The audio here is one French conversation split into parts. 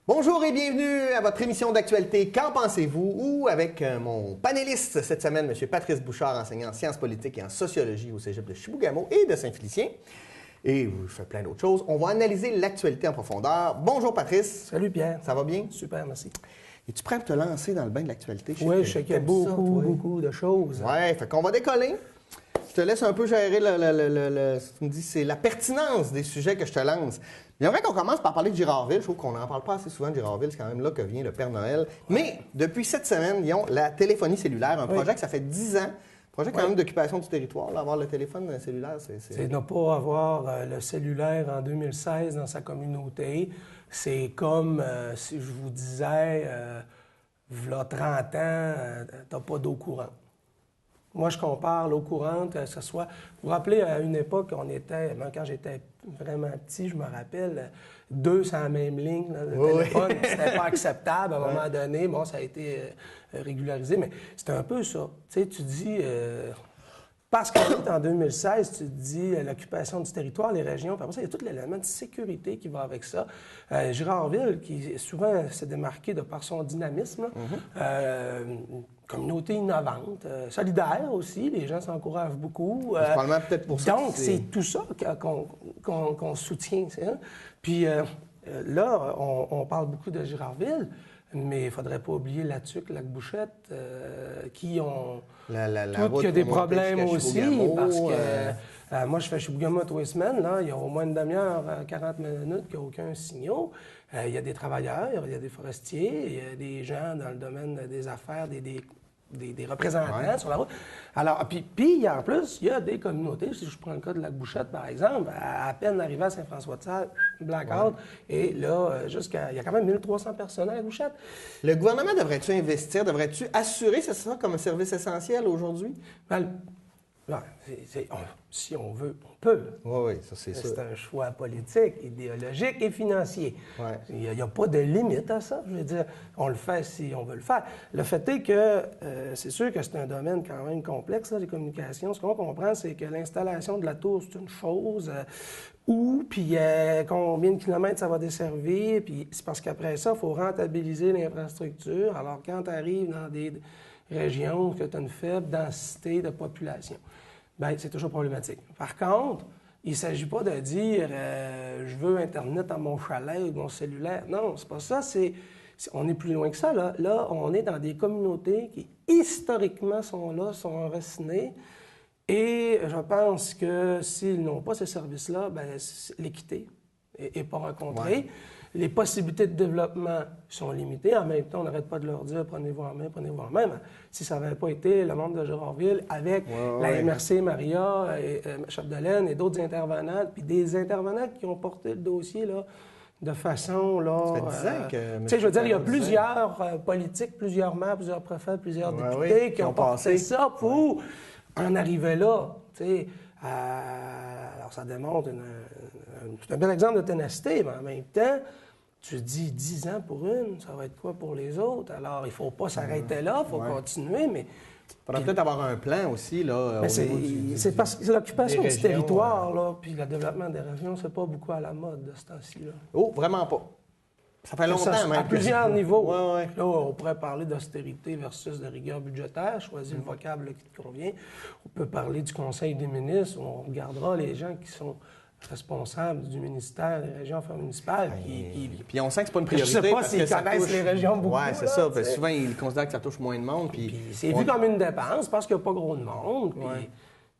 Bonjour et bienvenue à votre émission d'actualité Qu'en pensez-vous? Ou avec mon panéliste cette semaine, M. Patrice Bouchard, enseignant en sciences politiques et en sociologie au Cégep de Chibougamau et de Saint-Félicien. Et je fais plein d'autres choses. On va analyser l'actualité en profondeur. Bonjour Patrice. Salut Pierre. Ça va bien? Super, merci. Es-tu prêt à te lancer dans le bain de l'actualité? Oui, je sais qu'il y a beaucoup de choses. Oui, fait qu'on va décoller. Je te laisse un peu gérer tu me dis, c'est la pertinence des sujets que je te lance. J'aimerais qu'on commence par parler de Girardville. Je trouve qu'on n'en parle pas assez souvent de Girardville. C'est quand même là que vient le Père Noël. Mais depuis cette semaine, ils ont la téléphonie cellulaire, un projet que ça fait 10 ans. Projet quand même d'occupation du territoire. Là, avoir le téléphone cellulaire, C'est ne pas avoir le cellulaire en 2016 dans sa communauté. C'est comme si je vous disais, v'là 30 ans, t'as pas d'eau courante. Moi, je compare l'eau courante, que ce soit... Vous vous rappelez, à une époque, quand j'étais vraiment petit, je me rappelle, 2 sur la même ligne là, de téléphone, c'était pas acceptable à un moment donné. Bon, ça a été régularisé, mais c'était un peu ça. Tu sais, tu dis... Parce qu'on est en 2016, tu te dis l'occupation du territoire, les régions, puis après ça, il y a tout l'élément de sécurité qui va avec ça. Girardville, qui souvent s'est démarqué de par son dynamisme, communauté innovante, solidaire aussi, les gens s'encouragent beaucoup. Probablement peut-être pour ça. Donc, c'est tout ça qu'on soutient. Hein? Puis là, on parle beaucoup de Girardville, mais il ne faudrait pas oublier la Tuque, Lac-Bouchette, qui ont toutes des problèmes aussi, parce que moi, je fais Chibougamau tous les semaines, là, il y a au moins une demi-heure, 40 minutes qu'il n'y a aucun signal. Il y a des travailleurs, il y a des forestiers, il y a des gens dans le domaine des affaires, des représentants sur la route. Alors, puis en plus, il y a des communautés. Si je prends le cas de Lac-Bouchette, par exemple, à peine arrivé à Saint-François-de-Sales, blackout, et là, il y a quand même 1300 personnes à Lac-Bouchette. Le gouvernement devrait-tu investir, devrait-tu assurer ça comme un service essentiel aujourd'hui? Si on veut, on peut. Oui, ça c'est sûr. C'est un choix politique, idéologique et financier. Ouais. Il n'y a pas de limite à ça. Je veux dire, on le fait si on veut le faire. Le fait est que c'est sûr que c'est un domaine quand même complexe, là, les communications. Ce qu'on comprend, c'est que l'installation de la tour, c'est une chose. Puis combien de kilomètres ça va desservir. Puis c'est parce qu'après ça, il faut rentabiliser l'infrastructure. Alors, quand tu arrives dans des régions que tu as une faible densité de population, bien, c'est toujours problématique. Par contre, il ne s'agit pas de dire je veux Internet à mon chalet ou mon cellulaire. Non, c'est pas ça. On est plus loin que ça. Là, on est dans des communautés qui, historiquement, sont là, sont enracinées. Et je pense que s'ils n'ont pas ces services-là, bien, l'équité n'est pas rencontrée. Ouais. Les possibilités de développement sont limitées. En même temps, on n'arrête pas de leur dire « prenez-vous en main, prenez-vous en main ». Si ça n'avait pas été le monde de Girardville avec la MRC, Maria, Chapdelaine et d'autres intervenantes, puis des intervenantes qui ont porté le dossier là, de façon... Là, que... je veux dire, il y a plusieurs politiques, plusieurs maires, plusieurs préfets, plusieurs députés qui ont porté ça pour en arriver là. Alors, ça démontre un bel exemple de ténacité, mais en même temps, tu dis 10 ans pour une, ça va être quoi pour les autres? Alors, il ne faut pas s'arrêter là, il faut continuer, mais... Il faudrait peut-être avoir un plan aussi, là, c'est parce que l'occupation du territoire, là, puis le développement des régions, c'est pas beaucoup à la mode de ce temps-ci, là. Oh, vraiment pas. Ça fait longtemps, même. À plusieurs niveaux. Là, on pourrait parler d'austérité versus de rigueur budgétaire, choisir le vocable qui te convient. On peut parler du Conseil des ministres, on regardera les gens qui sont responsables du ministère des régions affaires municipales. Puis on sent que c'est pas une priorité. Je sais pas s'ils connaissent les régions beaucoup. Oui, c'est ça. Parce que souvent, ils considèrent que ça touche moins de monde. Puis c'est vu comme une dépense parce qu'il n'y a pas gros de monde.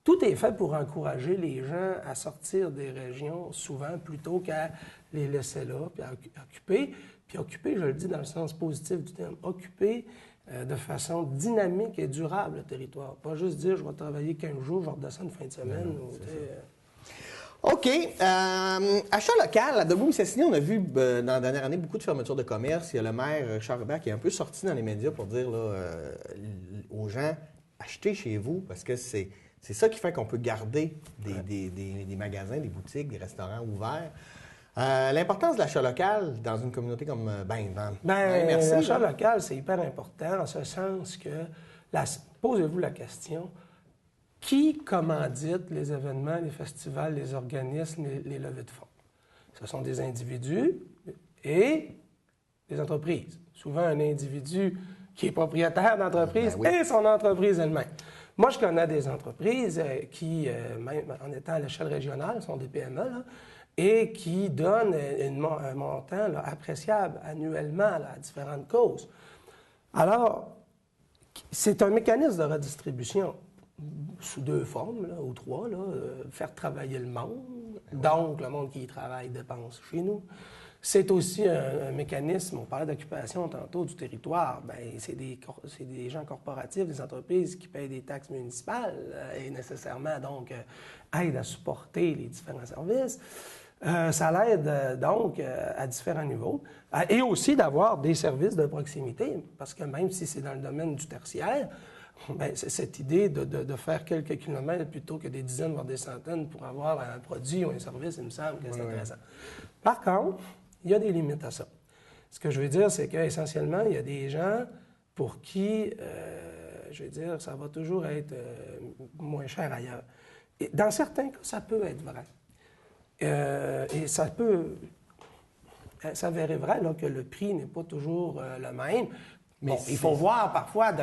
Tout est fait pour encourager les gens à sortir des régions, souvent, plutôt qu'à les laisser là, puis à occuper. Puis occuper, je le dis dans le sens positif du terme, occuper de façon dynamique et durable le territoire. Pas juste dire, je vais travailler 15 jours, je vais redescendre une fin de semaine. OK. Achat local, à Debout-Mistassini, on a vu dans la dernière année beaucoup de fermetures de commerce. Il y a le maire Richard Hébert qui est un peu sorti dans les médias pour dire là, aux gens, achetez chez vous, parce que c'est ça qui fait qu'on peut garder des magasins, des boutiques, des restaurants ouverts. L'importance de l'achat local dans une communauté comme merci. L'achat local, c'est hyper important en ce sens que, posez-vous la question, qui commandite les événements, les festivals, les organismes, les levées de fonds? Ce sont des individus et des entreprises. Souvent, un individu qui est propriétaire d'entreprise Ben oui. et son entreprise elle-même. Moi, je connais des entreprises qui, même en étant à l'échelle régionale, sont des PME, là, et qui donnent un montant là, appréciable annuellement là, à différentes causes. Alors, c'est un mécanisme de redistribution sous 2 formes, là, ou 3. Là, faire travailler le monde, donc le monde qui y travaille dépense chez nous. C'est aussi un mécanisme, on parlait d'occupation tantôt du territoire, bien, c'est des gens corporatifs, des entreprises qui payent des taxes municipales et nécessairement donc aident à supporter les différents services. Ça l'aide donc à différents niveaux. Et aussi d'avoir des services de proximité, parce que même si c'est dans le domaine du tertiaire, bien, c'est cette idée de faire quelques kilomètres plutôt que des dizaines, voire des centaines pour avoir un produit ou un service, il me semble que c'est intéressant. Par contre, il y a des limites à ça. Ce que je veux dire, c'est qu'essentiellement, il y a des gens pour qui, je veux dire, ça va toujours être moins cher ailleurs. Et dans certains cas, ça peut être vrai. Et ça peut s'avérer vrai là, que le prix n'est pas toujours le même. Mais bon, il faut voir parfois de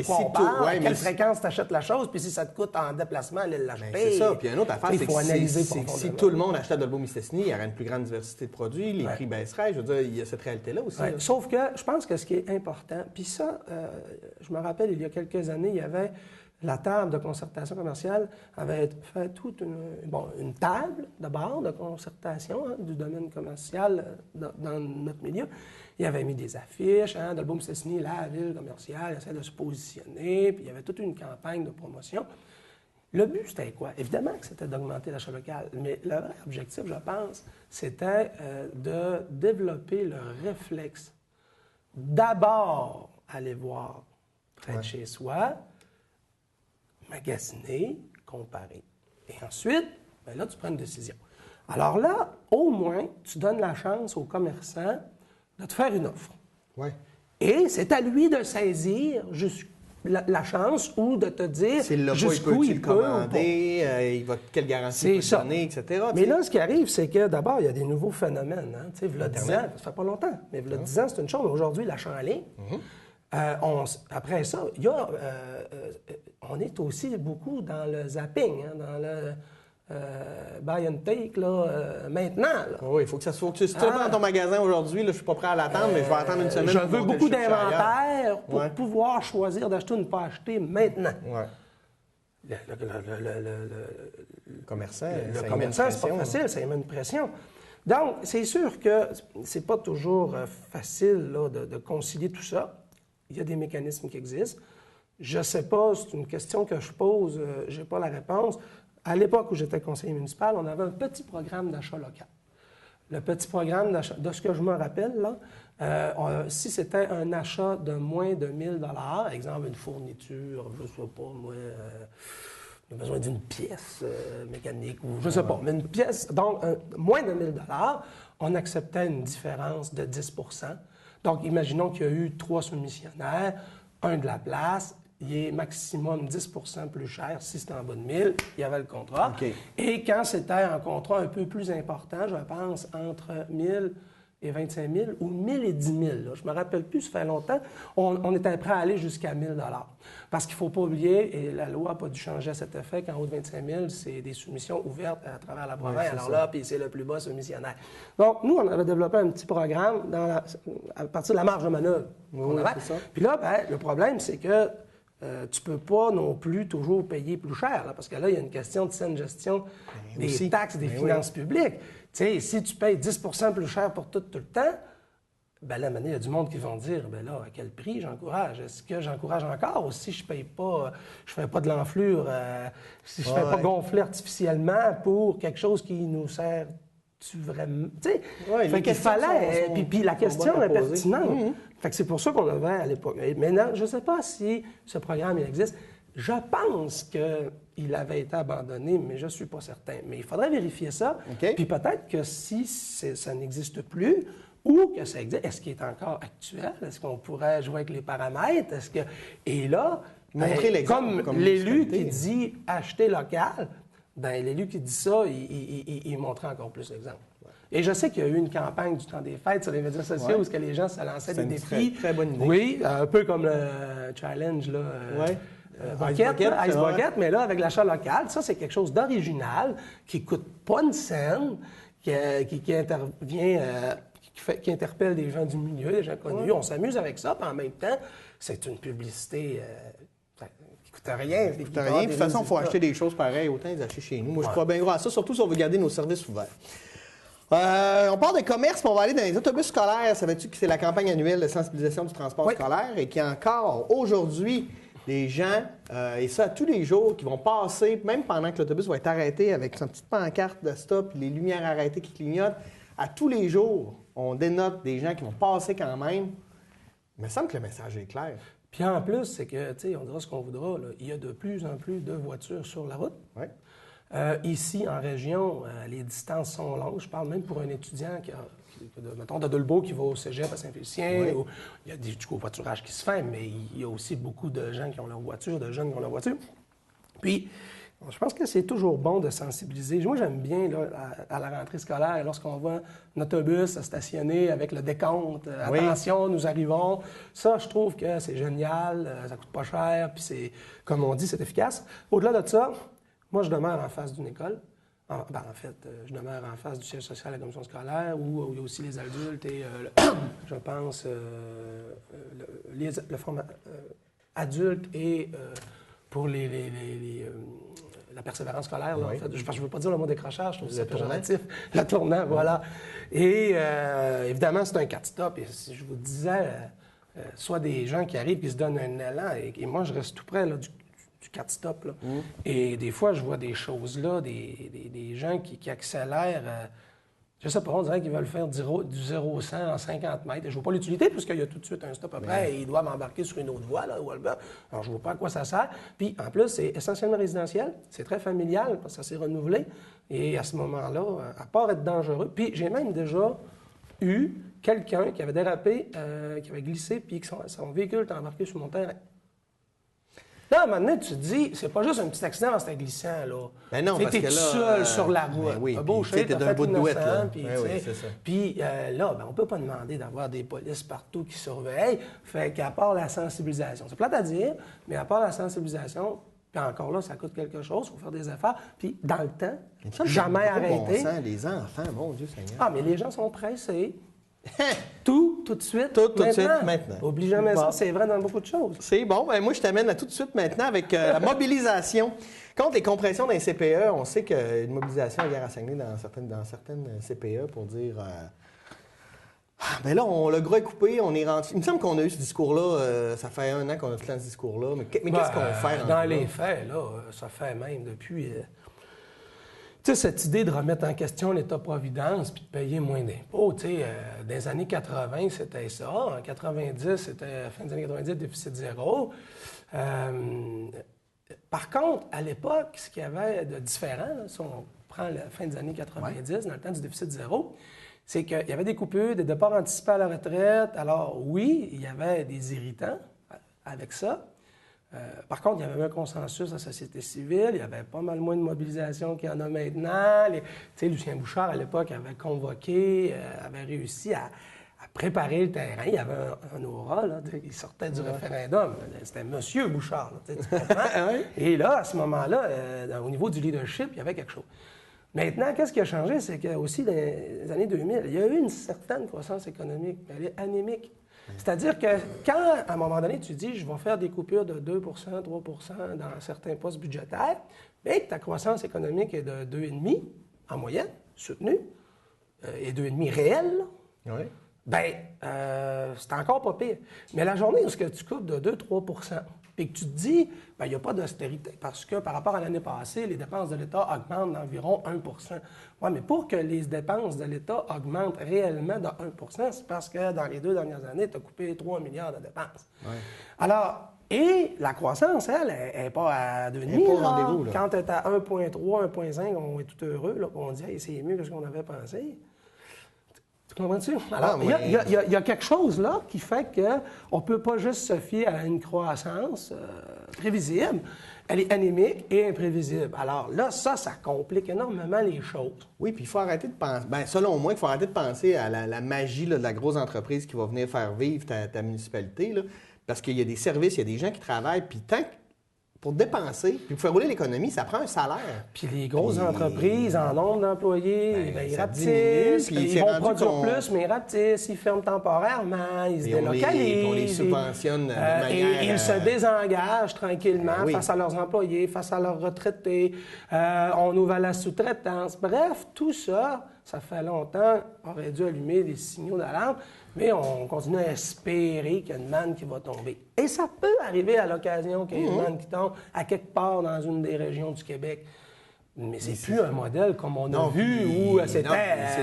quoi on parle, quelle fréquence tu achètes la chose, puis si ça te coûte en déplacement, aller l'acheter. C'est ça. Puis une autre affaire, c'est que si tout le monde achetait de Dolbeau-Mistassini, il y aurait une plus grande diversité de produits, les prix baisseraient. Je veux dire, il y a cette réalité-là aussi. Là. Sauf que je pense que ce qui est important, puis ça, je me rappelle, il y a quelques années, il y avait la table de concertation commerciale avait fait toute une table d'abord de concertation du domaine commercial dans notre milieu. Il avait mis des affiches, Dolbeau-Mistassini, la ville commerciale, essaie de se positionner, puis il y avait toute une campagne de promotion. Le but, c'était quoi? Évidemment que c'était d'augmenter l'achat local, mais le vrai objectif, je pense, c'était de développer le réflexe d'abord aller voir près de chez soi, magasiner, comparer. Et ensuite, bien là, tu prends une décision. Alors là, au moins, tu donnes la chance aux commerçants de te faire une offre. Ouais. Et c'est à lui de saisir la chance ou de te dire jusqu'où il peut commander, quelle garantie il peut donner, etc. Mais là, ce qui arrive, c'est que d'abord, il y a des nouveaux phénomènes. Hein? Tu sais, il y a 10 ans, ça fait pas longtemps, mais il y a 10 ans, c'est une chose. Aujourd'hui, l'achat en ligne. Après ça, on est aussi beaucoup dans le zapping, hein, dans le buy and take, là, maintenant. Là. Oui, il faut que ça soit... Si tu vas dans ton magasin aujourd'hui, je ne suis pas prêt à l'attendre, mais je vais attendre une semaine. Je veux beaucoup d'inventaire pour pouvoir choisir d'acheter ou ne pas acheter maintenant. Ouais. Le commerçant, c'est pas facile, ça émet une pression. Donc, c'est sûr que c'est pas toujours facile là, de concilier tout ça. Il y a des mécanismes qui existent. Je ne sais pas, c'est une question que je pose, je n'ai pas la réponse. À l'époque où j'étais conseiller municipal, on avait un petit programme d'achat local. Le petit programme d'achat, de ce que je me rappelle, là, si c'était un achat de moins de 1 000 $, exemple une fourniture, je ne sais pas, moi, on a besoin d'une pièce mécanique ou je ne sais pas, mais une pièce, donc moins de 1 000 $, on acceptait une différence de 10 %. Donc, imaginons qu'il y a eu 3 soumissionnaires, un de la place, il est maximum 10 % plus cher. Si c'était en bas de 1 000, il y avait le contrat. Okay. Et quand c'était un contrat un peu plus important, je pense entre 1 000 et 25 000 ou 1 000 et 10 000, là. Je ne me rappelle plus, ça fait longtemps, on était prêt à aller jusqu'à 1 000 $. Parce qu'il ne faut pas oublier, et la loi n'a pas dû changer à cet effet, qu'en haut de 25 000, c'est des soumissions ouvertes à travers la province. Alors ça. Là, puis c'est le plus bas soumissionnaire. Donc, nous, on avait développé un petit programme à partir de la marge de manœuvre. Puis là, ben, le problème, c'est que tu ne peux pas non plus toujours payer plus cher, là, parce que là, il y a une question de saine gestion des taxes, des finances publiques. Tu sais, si tu payes 10 % plus cher pour tout le temps, ben là, maintenant, il y a du monde qui vont dire, ben là, à quel prix j'encourage? Est-ce que j'encourage encore? Ou si je paye pas, je fais pas de l'enflure, si je fais pas gonfler artificiellement pour quelque chose qui nous sert vraiment... Tu sais, fait qu'il fallait... Puis la question est pertinente. Fait que c'est pour ça qu'on avait à l'époque. Maintenant, je ne sais pas si ce programme il existe. Je pense qu'il avait été abandonné, mais je ne suis pas certain. Mais il faudrait vérifier ça. Okay. Puis peut-être que si ça n'existe plus ou que ça existe, est-ce qu'il est encore actuel? Est-ce qu'on pourrait jouer avec les paramètres? Et là, comme l'élu qui dit « acheter local », ben l'élu qui dit ça, il montrait encore plus l'exemple. Et je sais qu'il y a eu une campagne du temps des fêtes sur les médias sociaux où les gens se lançaient des défis. Très bonne idée. Oui, un peu comme le challenge, là. Ice Bucket, mais là, avec l'achat local, ça, c'est quelque chose d'original, qui coûte pas une scène, qui intervient, qui interpelle des gens du milieu, des gens connus. On s'amuse avec ça, puis en même temps, c'est une publicité qui coûte rien. Qui coûte rien. De toute façon, il faut acheter des choses pareilles, autant les acheter chez nous. Moi, je crois bien gros à ça, surtout si on veut garder nos services ouverts. On part des commerces, puis on va aller dans les autobus scolaires. Savais-tu que c'est la campagne annuelle de sensibilisation du transport scolaire et qu'il y a encore aujourd'hui des gens, et ça tous les jours, qui vont passer, même pendant que l'autobus va être arrêté avec sa petite pancarte de stop, les lumières arrêtées qui clignotent, à tous les jours, on dénote des gens qui vont passer quand même. Il me semble que le message est clair. Puis en plus, c'est que, tu sais, on dira ce qu'on voudra, là, il y a de plus en plus de voitures sur la route. Oui. Ici, en région, les distances sont longues. Je parle même pour un étudiant mettons, de Dolbeau qui va au cégep à Saint-Félicien. Oui. Il y a du covoiturage qui se fait, mais il y a aussi beaucoup de gens qui ont leur voiture, de jeunes qui ont leur voiture. Puis, je pense que c'est toujours bon de sensibiliser. Moi, j'aime bien, là, à la rentrée scolaire, lorsqu'on voit un autobus stationné avec le décompte, attention, nous arrivons. Ça, je trouve que c'est génial, ça coûte pas cher, puis c'est, comme on dit, c'est efficace. Au-delà de ça, moi, je demeure en face d'une école. En fait, je demeure en face du siège social de la commission scolaire où il y a aussi les adultes et, je pense, le format adulte et pour la persévérance scolaire. Là, en fait. Je ne veux pas dire le mot décrochage, je trouve ça péjoratif. Le tournant, voilà. Et évidemment, c'est un 4-stop. Et si je vous disais, soit des gens qui arrivent et se donnent un élan, et moi, je reste tout près là, du 4-stop. Là. Et des fois, je vois des choses là, des gens qui accélèrent. Je sais pas, on dirait qu'ils veulent faire du 0-100 en 50 mètres. Je ne vois pas l'utilité, puisqu'il y a tout de suite un stop après et ils doivent embarquer sur une autre voie, là, alors, je ne vois pas à quoi ça sert. Puis, en plus, c'est essentiellement résidentiel. C'est très familial, parce que ça s'est renouvelé. Et à ce moment-là, à part être dangereux, puis j'ai même déjà eu quelqu'un qui avait dérapé, qui avait glissé, puis que son véhicule était embarqué sur mon terrain. Là, à un moment donné, tu te dis, c'est pas juste un petit accident, c'est un glissant, là. Ben non, parce que là... T'es seul sur la route. Ben oui, t'as beau t'es d'un bout de douette, là. Puis, c'est ça. Puis là, on peut pas demander d'avoir des polices partout qui surveillent. Fait qu'à part la sensibilisation, c'est plate à dire, mais à part la sensibilisation, puis encore là, ça coûte quelque chose, il faut faire des efforts. Puis dans le temps, jamais arrêter. Bon sang, les enfants, mon Dieu Seigneur. Ah, mais les gens sont pressés. Tout de suite. Tout de suite, maintenant. Oublie jamais ça, c'est vrai dans beaucoup de choses. C'est bon. Ben moi, je t'amène à tout de suite maintenant avec la mobilisation. Contre les compressions d'un CPE, on sait qu'il y a une mobilisation hier à Saguenay dans certaines CPE pour dire... ben là, le gras est coupé, on est rentré... Il me semble qu'on a eu ce discours-là, ça fait 1 an qu'on a tout ce discours-là, mais qu'est-ce qu'on fait? Dans les faits, là, ça fait même depuis... Tu sais, cette idée de remettre en question l'État-providence puis de payer moins d'impôts, tu sais, dans les années 80, c'était ça. En 90, c'était, fin des années 90, déficit zéro. Par contre, à l'époque, ce qu'il y avait de différent, là, si on prend la fin des années 90, dans le temps du déficit zéro, c'est qu'il y avait des coupures, des départs anticipés à la retraite. Alors, oui, il y avait des irritants avec ça. Par contre, il y avait un consensus dans la société civile, il y avait pas mal moins de mobilisation qu'il y en a maintenant. Tu sais, Lucien Bouchard, à l'époque, avait convoqué, avait réussi à préparer le terrain. Il y avait un aura, là, il sortait du référendum. C'était Monsieur Bouchard, là, tu comprends? Et là, à ce moment-là, au niveau du leadership, il y avait quelque chose. Maintenant, qu'est-ce qui a changé? C'est qu'aussi, dans les années 2000, il y a eu une certaine croissance économique, mais elle est anémique. C'est-à-dire que quand, à un moment donné, tu dis, je vais faire des coupures de 2 3 dans certains postes budgétaires, bien que ta croissance économique est de 2,5 en moyenne, soutenue, et 2,5 réel, oui. bien, c'est encore pas pire. Mais la journée où tu coupes de 2-3 et que tu te dis, bien, il n'y a pas d'austérité parce que par rapport à l'année passée, les dépenses de l'État augmentent d'environ 1 Oui, mais pour que les dépenses de l'État augmentent réellement de 1 c'est parce que dans les 2 dernières années, tu as coupé 3 milliards de dépenses. Oui. Alors, et la croissance, elle, n'est pas à 2,5. Quand tu es à 1,3, 1,5, on est tout heureux. Là, on dit, hey, c'est mieux que ce qu'on avait pensé. Tu comprends-tu? Alors, il y a quelque chose là qui fait qu'on ne peut pas juste se fier à une croissance prévisible. Elle est anémique et imprévisible. Alors là, ça complique énormément les choses. Oui, puis il faut arrêter de penser... Bien, selon moi, il faut arrêter de penser à la magie là, de la grosse entreprise qui va venir faire vivre ta municipalité, là, parce qu'il y a des services, il y a des gens qui travaillent, puis tant que pour dépenser, puis pour faire rouler l'économie, ça prend un salaire. Puis les grosses entreprises, en nombre d'employés, ils diminue, rapetissent, puis ils vont produire plus, mais ils rapetissent, ils ferment temporairement, ils se délocalisent. On les subventionne de manière... Et ils se désengagent tranquillement face à leurs employés, face à leurs retraités. On ouvre à la sous-traitance. Bref, tout ça, ça fait longtemps, aurait dû allumer des signaux d'alarme, mais on continue à espérer qu'il y a une manne qui va tomber. Et ça peut arriver à l'occasion qu'il y ait une manne qui tombe à quelque part dans une des régions du Québec. Mais c'est plus un modèle comme on a vu où c'était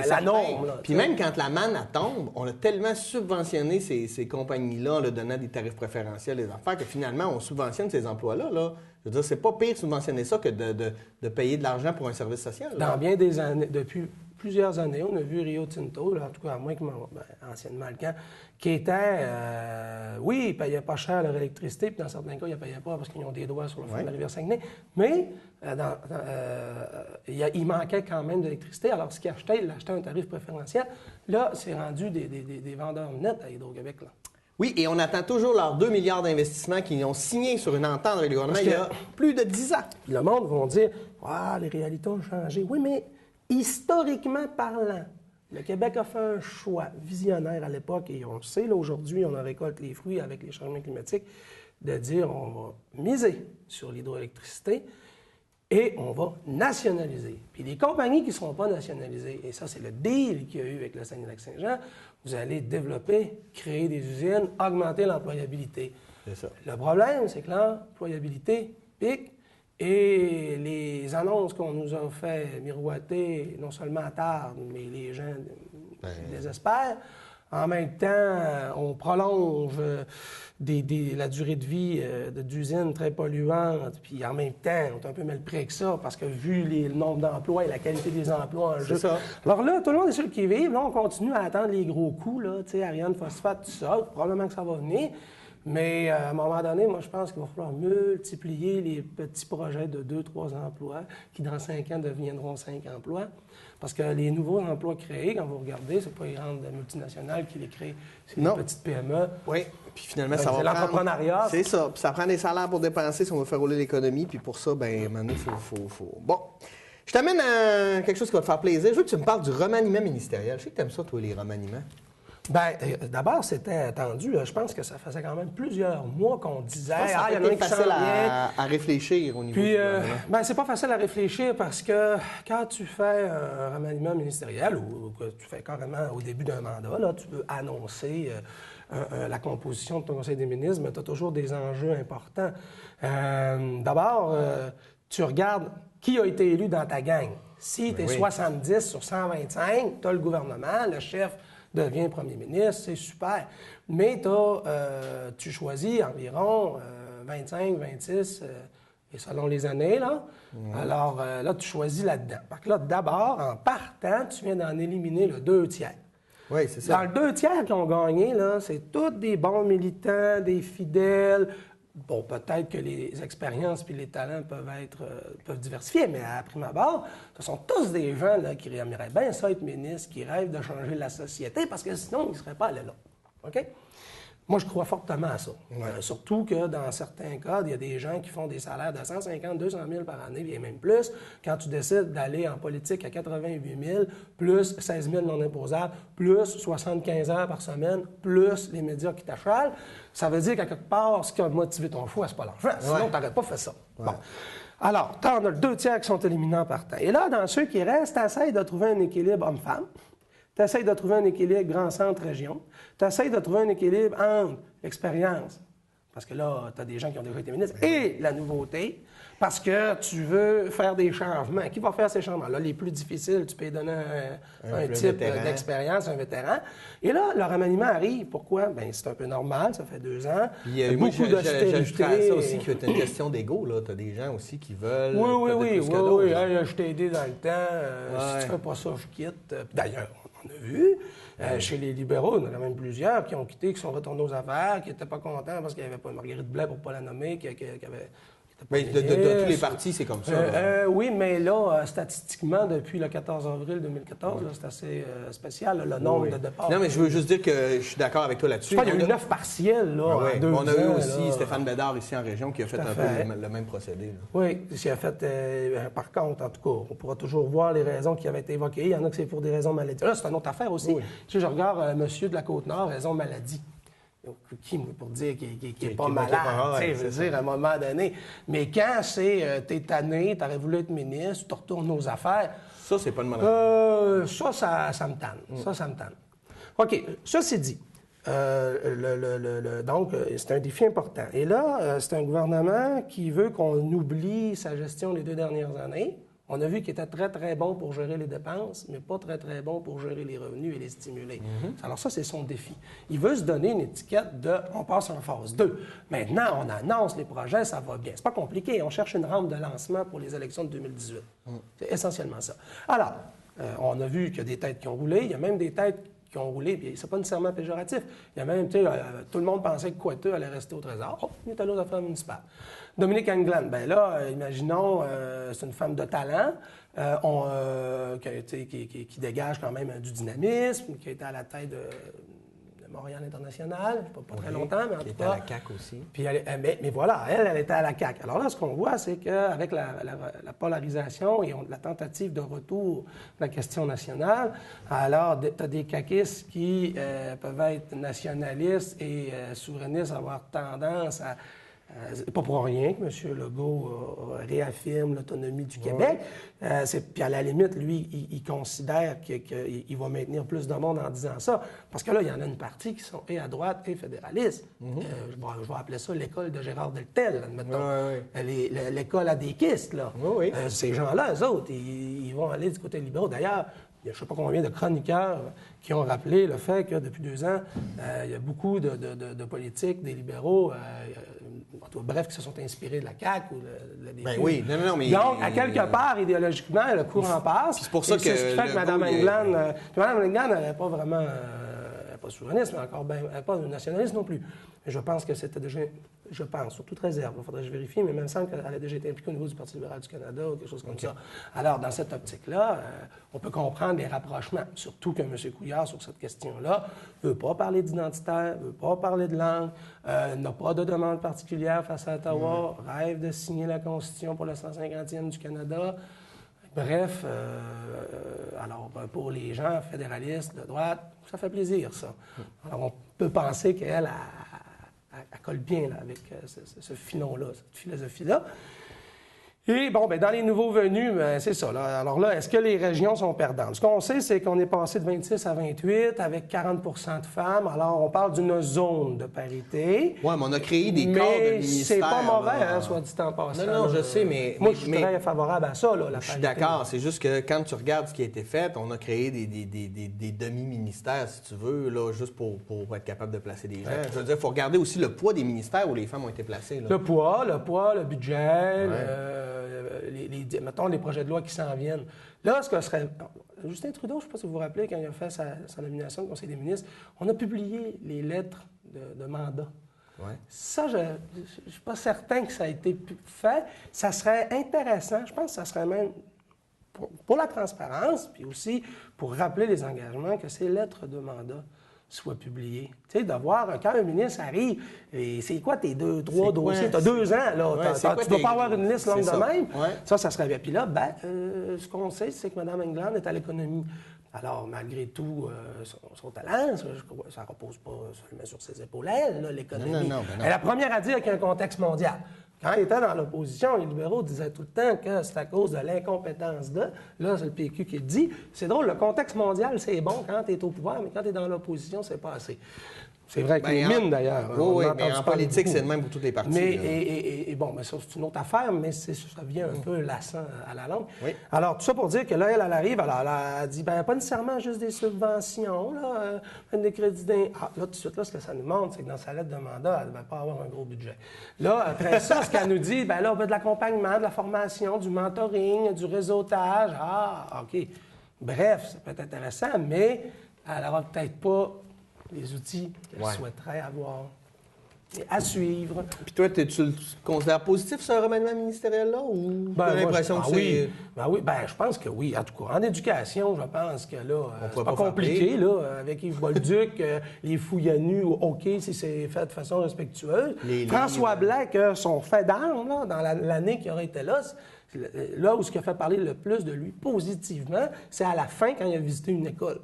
la norme. Puis même quand la manne tombe, on a tellement subventionné ces compagnies-là en leur donnant des tarifs préférentiels, des affaires, que finalement, on subventionne ces emplois-là. Là. Je veux dire, c'est pas pire de subventionner ça que de payer de l'argent pour un service social. Là. Dans bien des années, depuis plusieurs années, on a vu Rio Tinto, là, en tout cas à moins que anciennement le camp, qui était, oui, ils payaient pas cher leur électricité, puis dans certains cas, ils ne payaient pas parce qu'ils ont des droits sur le fond de la rivière Saguenay, mais il manquait quand même d'électricité, alors ce qu'ils achetaient, ils l'achetaient à un tarif préférentiel. Là, c'est rendu des vendeurs nets à Hydro-Québec, là. Oui, et on attend toujours leurs 2 milliards d'investissements qu'ils ont signés sur une entente avec le gouvernement il y a plus de 10 ans. Le monde va dire « Ah, les réalités ont changé. » Oui, mais historiquement parlant, le Québec a fait un choix visionnaire à l'époque, et on le sait, là, aujourd'hui, on en récolte les fruits avec les changements climatiques, de dire on va miser sur l'hydroélectricité et on va nationaliser. Puis les compagnies qui ne seront pas nationalisées, et ça, c'est le deal qu'il y a eu avec le Saguenay-Lac-Saint-Jean, vous allez développer, créer des usines, augmenter l'employabilité. C'est ça. Le problème, c'est que l'employabilité pique et les annonces qu'on nous a fait miroiter, non seulement à tard, mais les gens désespèrent. En même temps, on prolonge la durée de vie d'usines très polluantes, puis en même temps, on est un peu mal pris avec ça, parce que vu le nombre d'emplois et la qualité des emplois en jeu. Ça. Alors là, tout le monde est sur le qui-vive. Là, on continue à attendre les gros coups, là, tu sais, Ariane Phosphate, tout ça. Probablement que ça va venir. Mais à un moment donné, moi, je pense qu'il va falloir multiplier les petits projets de 2-3 emplois qui, dans 5 ans, deviendront 5 emplois. Parce que les nouveaux emplois créés, quand vous regardez, c'est pas les grandes multinationales qui les créent, c'est les petites PME. Oui, puis finalement, ça va c'est l'entrepreneuriat. C'est ça, puis ça prend des salaires pour dépenser si on veut faire rouler l'économie, puis pour ça, bien, maintenant, il faut... Bon, je t'amène à quelque chose qui va te faire plaisir. Je veux que tu me parles du remaniement ministériel. Je sais que tu aimes ça, toi, les remaniements. Bien, d'abord, c'était attendu. Je pense que ça faisait quand même plusieurs mois qu'on disait « Ah, il y en a qui facile à réfléchir au niveau du gouvernement. Bien, c'est pas facile à réfléchir parce que quand tu fais un remaniement ministériel ou que tu fais carrément au début d'un mandat, là, tu peux annoncer la composition de ton conseil des ministres, mais tu as toujours des enjeux importants. D'abord, tu regardes qui a été élu dans ta gang. Si tu es 70 sur 125, tu as le gouvernement, le chef devient premier ministre, c'est super. Mais tu choisis environ 25, 26, et selon les années, là. Alors là, tu choisis là-dedans. Parce que là, d'abord, en partant, tu viens d'en éliminer le 2 tiers. Oui, c'est ça. Dans le 2 tiers qui ont gagné, là, c'est tous des bons militants, des fidèles. Bon, peut-être que les expériences puis les talents peuvent diversifier, mais à prime abord, ce sont tous des gens là, qui aimeraient bien ça être ministres, qui rêvent de changer la société, parce que sinon, ils ne seraient pas allés là. OK? Moi, je crois fortement à ça. Surtout que dans certains cas, il y a des gens qui font des salaires de 150 200 000 par année, et même plus. Quand tu décides d'aller en politique à 88 000, plus 16 000 non imposables, plus 75 heures par semaine, plus les médias qui t'achalent, ça veut dire qu'à quelque part, ce qui a motivé ton choix, c'est pas l'argent. Sinon, tu n'aurais pas fait ça. Bon. Alors, tu en as le 2 tiers qui sont éliminés en partant. Et là, dans ceux qui restent, tu essaies de trouver un équilibre homme-femme. Tu essaies de trouver un équilibre grand centre-région. Tu essaies de trouver un équilibre entre l'expérience, parce que là, tu as des gens qui ont déjà été ministres, et la nouveauté, parce que tu veux faire des changements. Qui va faire ces changements-là? Les plus difficiles, tu peux donner un type d'expérience, un vétéran. Et là, le remaniement arrive. Pourquoi? Bien, c'est un peu normal, ça fait 2 ans. Il y a beaucoup d'austérité. Ça aussi, que tu as une question d'ego. Tu as des gens aussi qui veulent. Oui. Hey, je t'ai aidé dans le temps. Si tu ne fais pas ça, je quitte. D'ailleurs, on a vu. Chez les libéraux, il y en a quand même plusieurs qui ont quitté, qui sont retournés aux affaires, qui n'étaient pas contents parce qu'il n'y avait pas Marguerite Blais pour ne pas la nommer, qui avait... Mais de tous les partis, c'est comme ça. Oui, mais là, statistiquement, depuis le 14 avril 2014, là, c'est assez spécial, là, le nombre de départs. Non, mais je veux juste dire que je suis d'accord avec toi là-dessus. Je crois qu'il y a eu 9 partiels, là, en 2 ans. On a eu aussi là. Stéphane Bédard ici en région qui a fait un peu le même procédé. Là. Oui, il a fait, par contre, en tout cas, on pourra toujours voir les raisons qui avaient été évoquées. Il y en a que c'est pour des raisons maladie. Là, c'est une autre affaire aussi. Oui. Tu sais, je regarde monsieur de la Côte-Nord, raison maladie. Qui, pour dire qu'il n'est pas malade, je veux dire, à un moment donné. Mais quand c'est t'es tanné, t'aurais voulu être ministre, tu te retournes aux affaires... Ça, c'est pas de maladie. Ça me tanne. Ça me tanne. OK, ça, c'est dit. Donc, c'est un défi important. Et là, c'est un gouvernement qui veut qu'on oublie sa gestion les 2 dernières années. On a vu qu'il était très, très bon pour gérer les dépenses, mais pas très, très bon pour gérer les revenus et les stimuler. Alors ça, c'est son défi. Il veut se donner une étiquette de « on passe en phase 2 ». Maintenant, on annonce les projets, ça va bien. C'est pas compliqué. On cherche une rampe de lancement pour les élections de 2018. C'est essentiellement ça. Alors, on a vu qu'il y a des têtes qui ont roulé. Il y a même des têtes qui ont roulé, puis c'est pas nécessairement péjoratif. Il y a même, tu sais, tout le monde pensait que Coiteux allait rester au Trésor. Oh, il est allé aux affaires municipales. Dominique Anglade, bien là, imaginons, c'est une femme de talent, qui dégage quand même du dynamisme, qui a été à la tête de Montréal International, pas très longtemps, mais en tout cas... Qui était à la CAQ aussi. Puis mais voilà, elle était à la CAQ. Alors là, ce qu'on voit, c'est qu'avec la polarisation et la tentative de retour de la question nationale, alors tu as des caquistes qui peuvent être nationalistes et souverainistes, avoir tendance à... pas pour rien que M. Legault réaffirme l'autonomie du Québec. Puis à la limite, lui, il considère qu'il va maintenir plus de monde en disant ça. Parce que là, il y en a une partie qui sont et à droite et fédéralistes. Je vais appeler ça l'école de Gérard Deltel, admettons. L'école à des quistes, là. Ces gens-là, eux autres, ils vont aller du côté libéral. D'ailleurs, il y a je ne sais pas combien de chroniqueurs qui ont rappelé le fait que depuis 2 ans, il y a beaucoup de politiques, des libéraux, bref, qui se sont inspirés de la CAQ ou de la oui, non, mais... Donc, à quelque part, idéologiquement, le courant passe. C'est pour ça que... C'est ce qui fait que Mme Anglade... Mme Anglade, elle n'est pas vraiment... pas souverainiste, mais encore bien, pas nationaliste non plus. Mais je pense que c'était déjà... Je pense, sur toute réserve, il faudrait que je vérifie, mais il me semble qu'elle a déjà été impliquée au niveau du Parti libéral du Canada ou quelque chose comme ça. Alors, dans cette optique-là, on peut comprendre les rapprochements, surtout que M. Couillard, sur cette question-là, ne veut pas parler d'identitaire, ne veut pas parler de langue, n'a pas de demande particulière face à Ottawa, rêve de signer la Constitution pour le 150e du Canada. Bref, alors pour les gens fédéralistes de droite, ça fait plaisir, ça. Alors, on peut penser qu'elle colle bien là, avec ce filon-là, cette philosophie-là. Et bon, bien, dans les nouveaux venus, c'est ça. Là. Alors là, est-ce que les régions sont perdantes? Ce qu'on sait, c'est qu'on est passé de 26 à 28 avec 40 de femmes. Alors, on parle d'une zone de parité. Oui, mais on a créé des corps de ministères. C'est pas mauvais, hein, soit dit en passant. Non, je sais, mais... Moi, je suis très favorable à ça, là, la parité. Je suis d'accord. C'est juste que quand tu regardes ce qui a été fait, on a créé des demi-ministères, si tu veux, là, juste pour être capable de placer des gens. Je veux dire, il faut regarder aussi le poids des ministères où les femmes ont été placées. Là. Le poids, le budget... mettons, les projets de loi qui s'en viennent. Là, ce que serait... Justin Trudeau, je ne sais pas si vous vous rappelez, quand il a fait sa nomination au Conseil des ministres, on a publié les lettres de mandat. Ça, je ne suis pas certain que ça a été fait. Ça serait intéressant, je pense que ça serait même, pour la transparence, puis aussi pour rappeler les engagements, que ces lettres de mandat soient publiées. Tu sais, de voir, quand un ministre arrive, et c'est quoi tes 2-3 dossiers? Tu as 2 ans, là. Tu ne dois pas avoir une liste longue de même. Ça serait bien. Puis là, ce qu'on sait, c'est que Mme Anglade est à l'économie. Alors, malgré tout, son talent, ça ne repose pas seulement sur ses épaules, l'économie. Elle est la première à dire qu'il y a un contexte mondial. Quand il était dans l'opposition, les libéraux disaient tout le temps que c'est à cause de l'incompétence de... Là, c'est le PQ qui le dit. C'est drôle, le contexte mondial, c'est bon quand tu es au pouvoir, mais quand tu es dans l'opposition, c'est pas assez. C'est vrai que les mines, d'ailleurs. Oui, mais en politique, c'est le même pour toutes les parties. Mais, bon, mais ça, c'est une autre affaire, mais ça vient un peu lassant à la langue. Alors, tout ça pour dire que là, elle arrive, alors elle a dit, pas nécessairement juste des subventions, là, des crédits là, tout de suite, là, ce que ça nous montre, c'est que dans sa lettre de mandat, elle ne va pas avoir un gros budget. Là, après ça, ce qu'elle nous dit, là, on veut de l'accompagnement, de la formation, du mentoring, du réseautage. OK. Bref, ça peut être intéressant, mais elle n'aura peut-être pas les outils qu'elle souhaiterait avoir. Et à suivre. Puis toi, tu le considères positif, ce remaniement ministériel-là, ou tu as l'impression que c'est... Oui, je pense que oui. En tout cas, en éducation, je pense que là, c'est pas compliqué, là, avec Yves Bolduc, les fouilles à nu, OK, si c'est fait de façon respectueuse. François Blais, son fait d'armes, là, dans l'année qui aurait été là où ce qui a fait parler le plus de lui positivement, c'est à la fin, quand il a visité une école.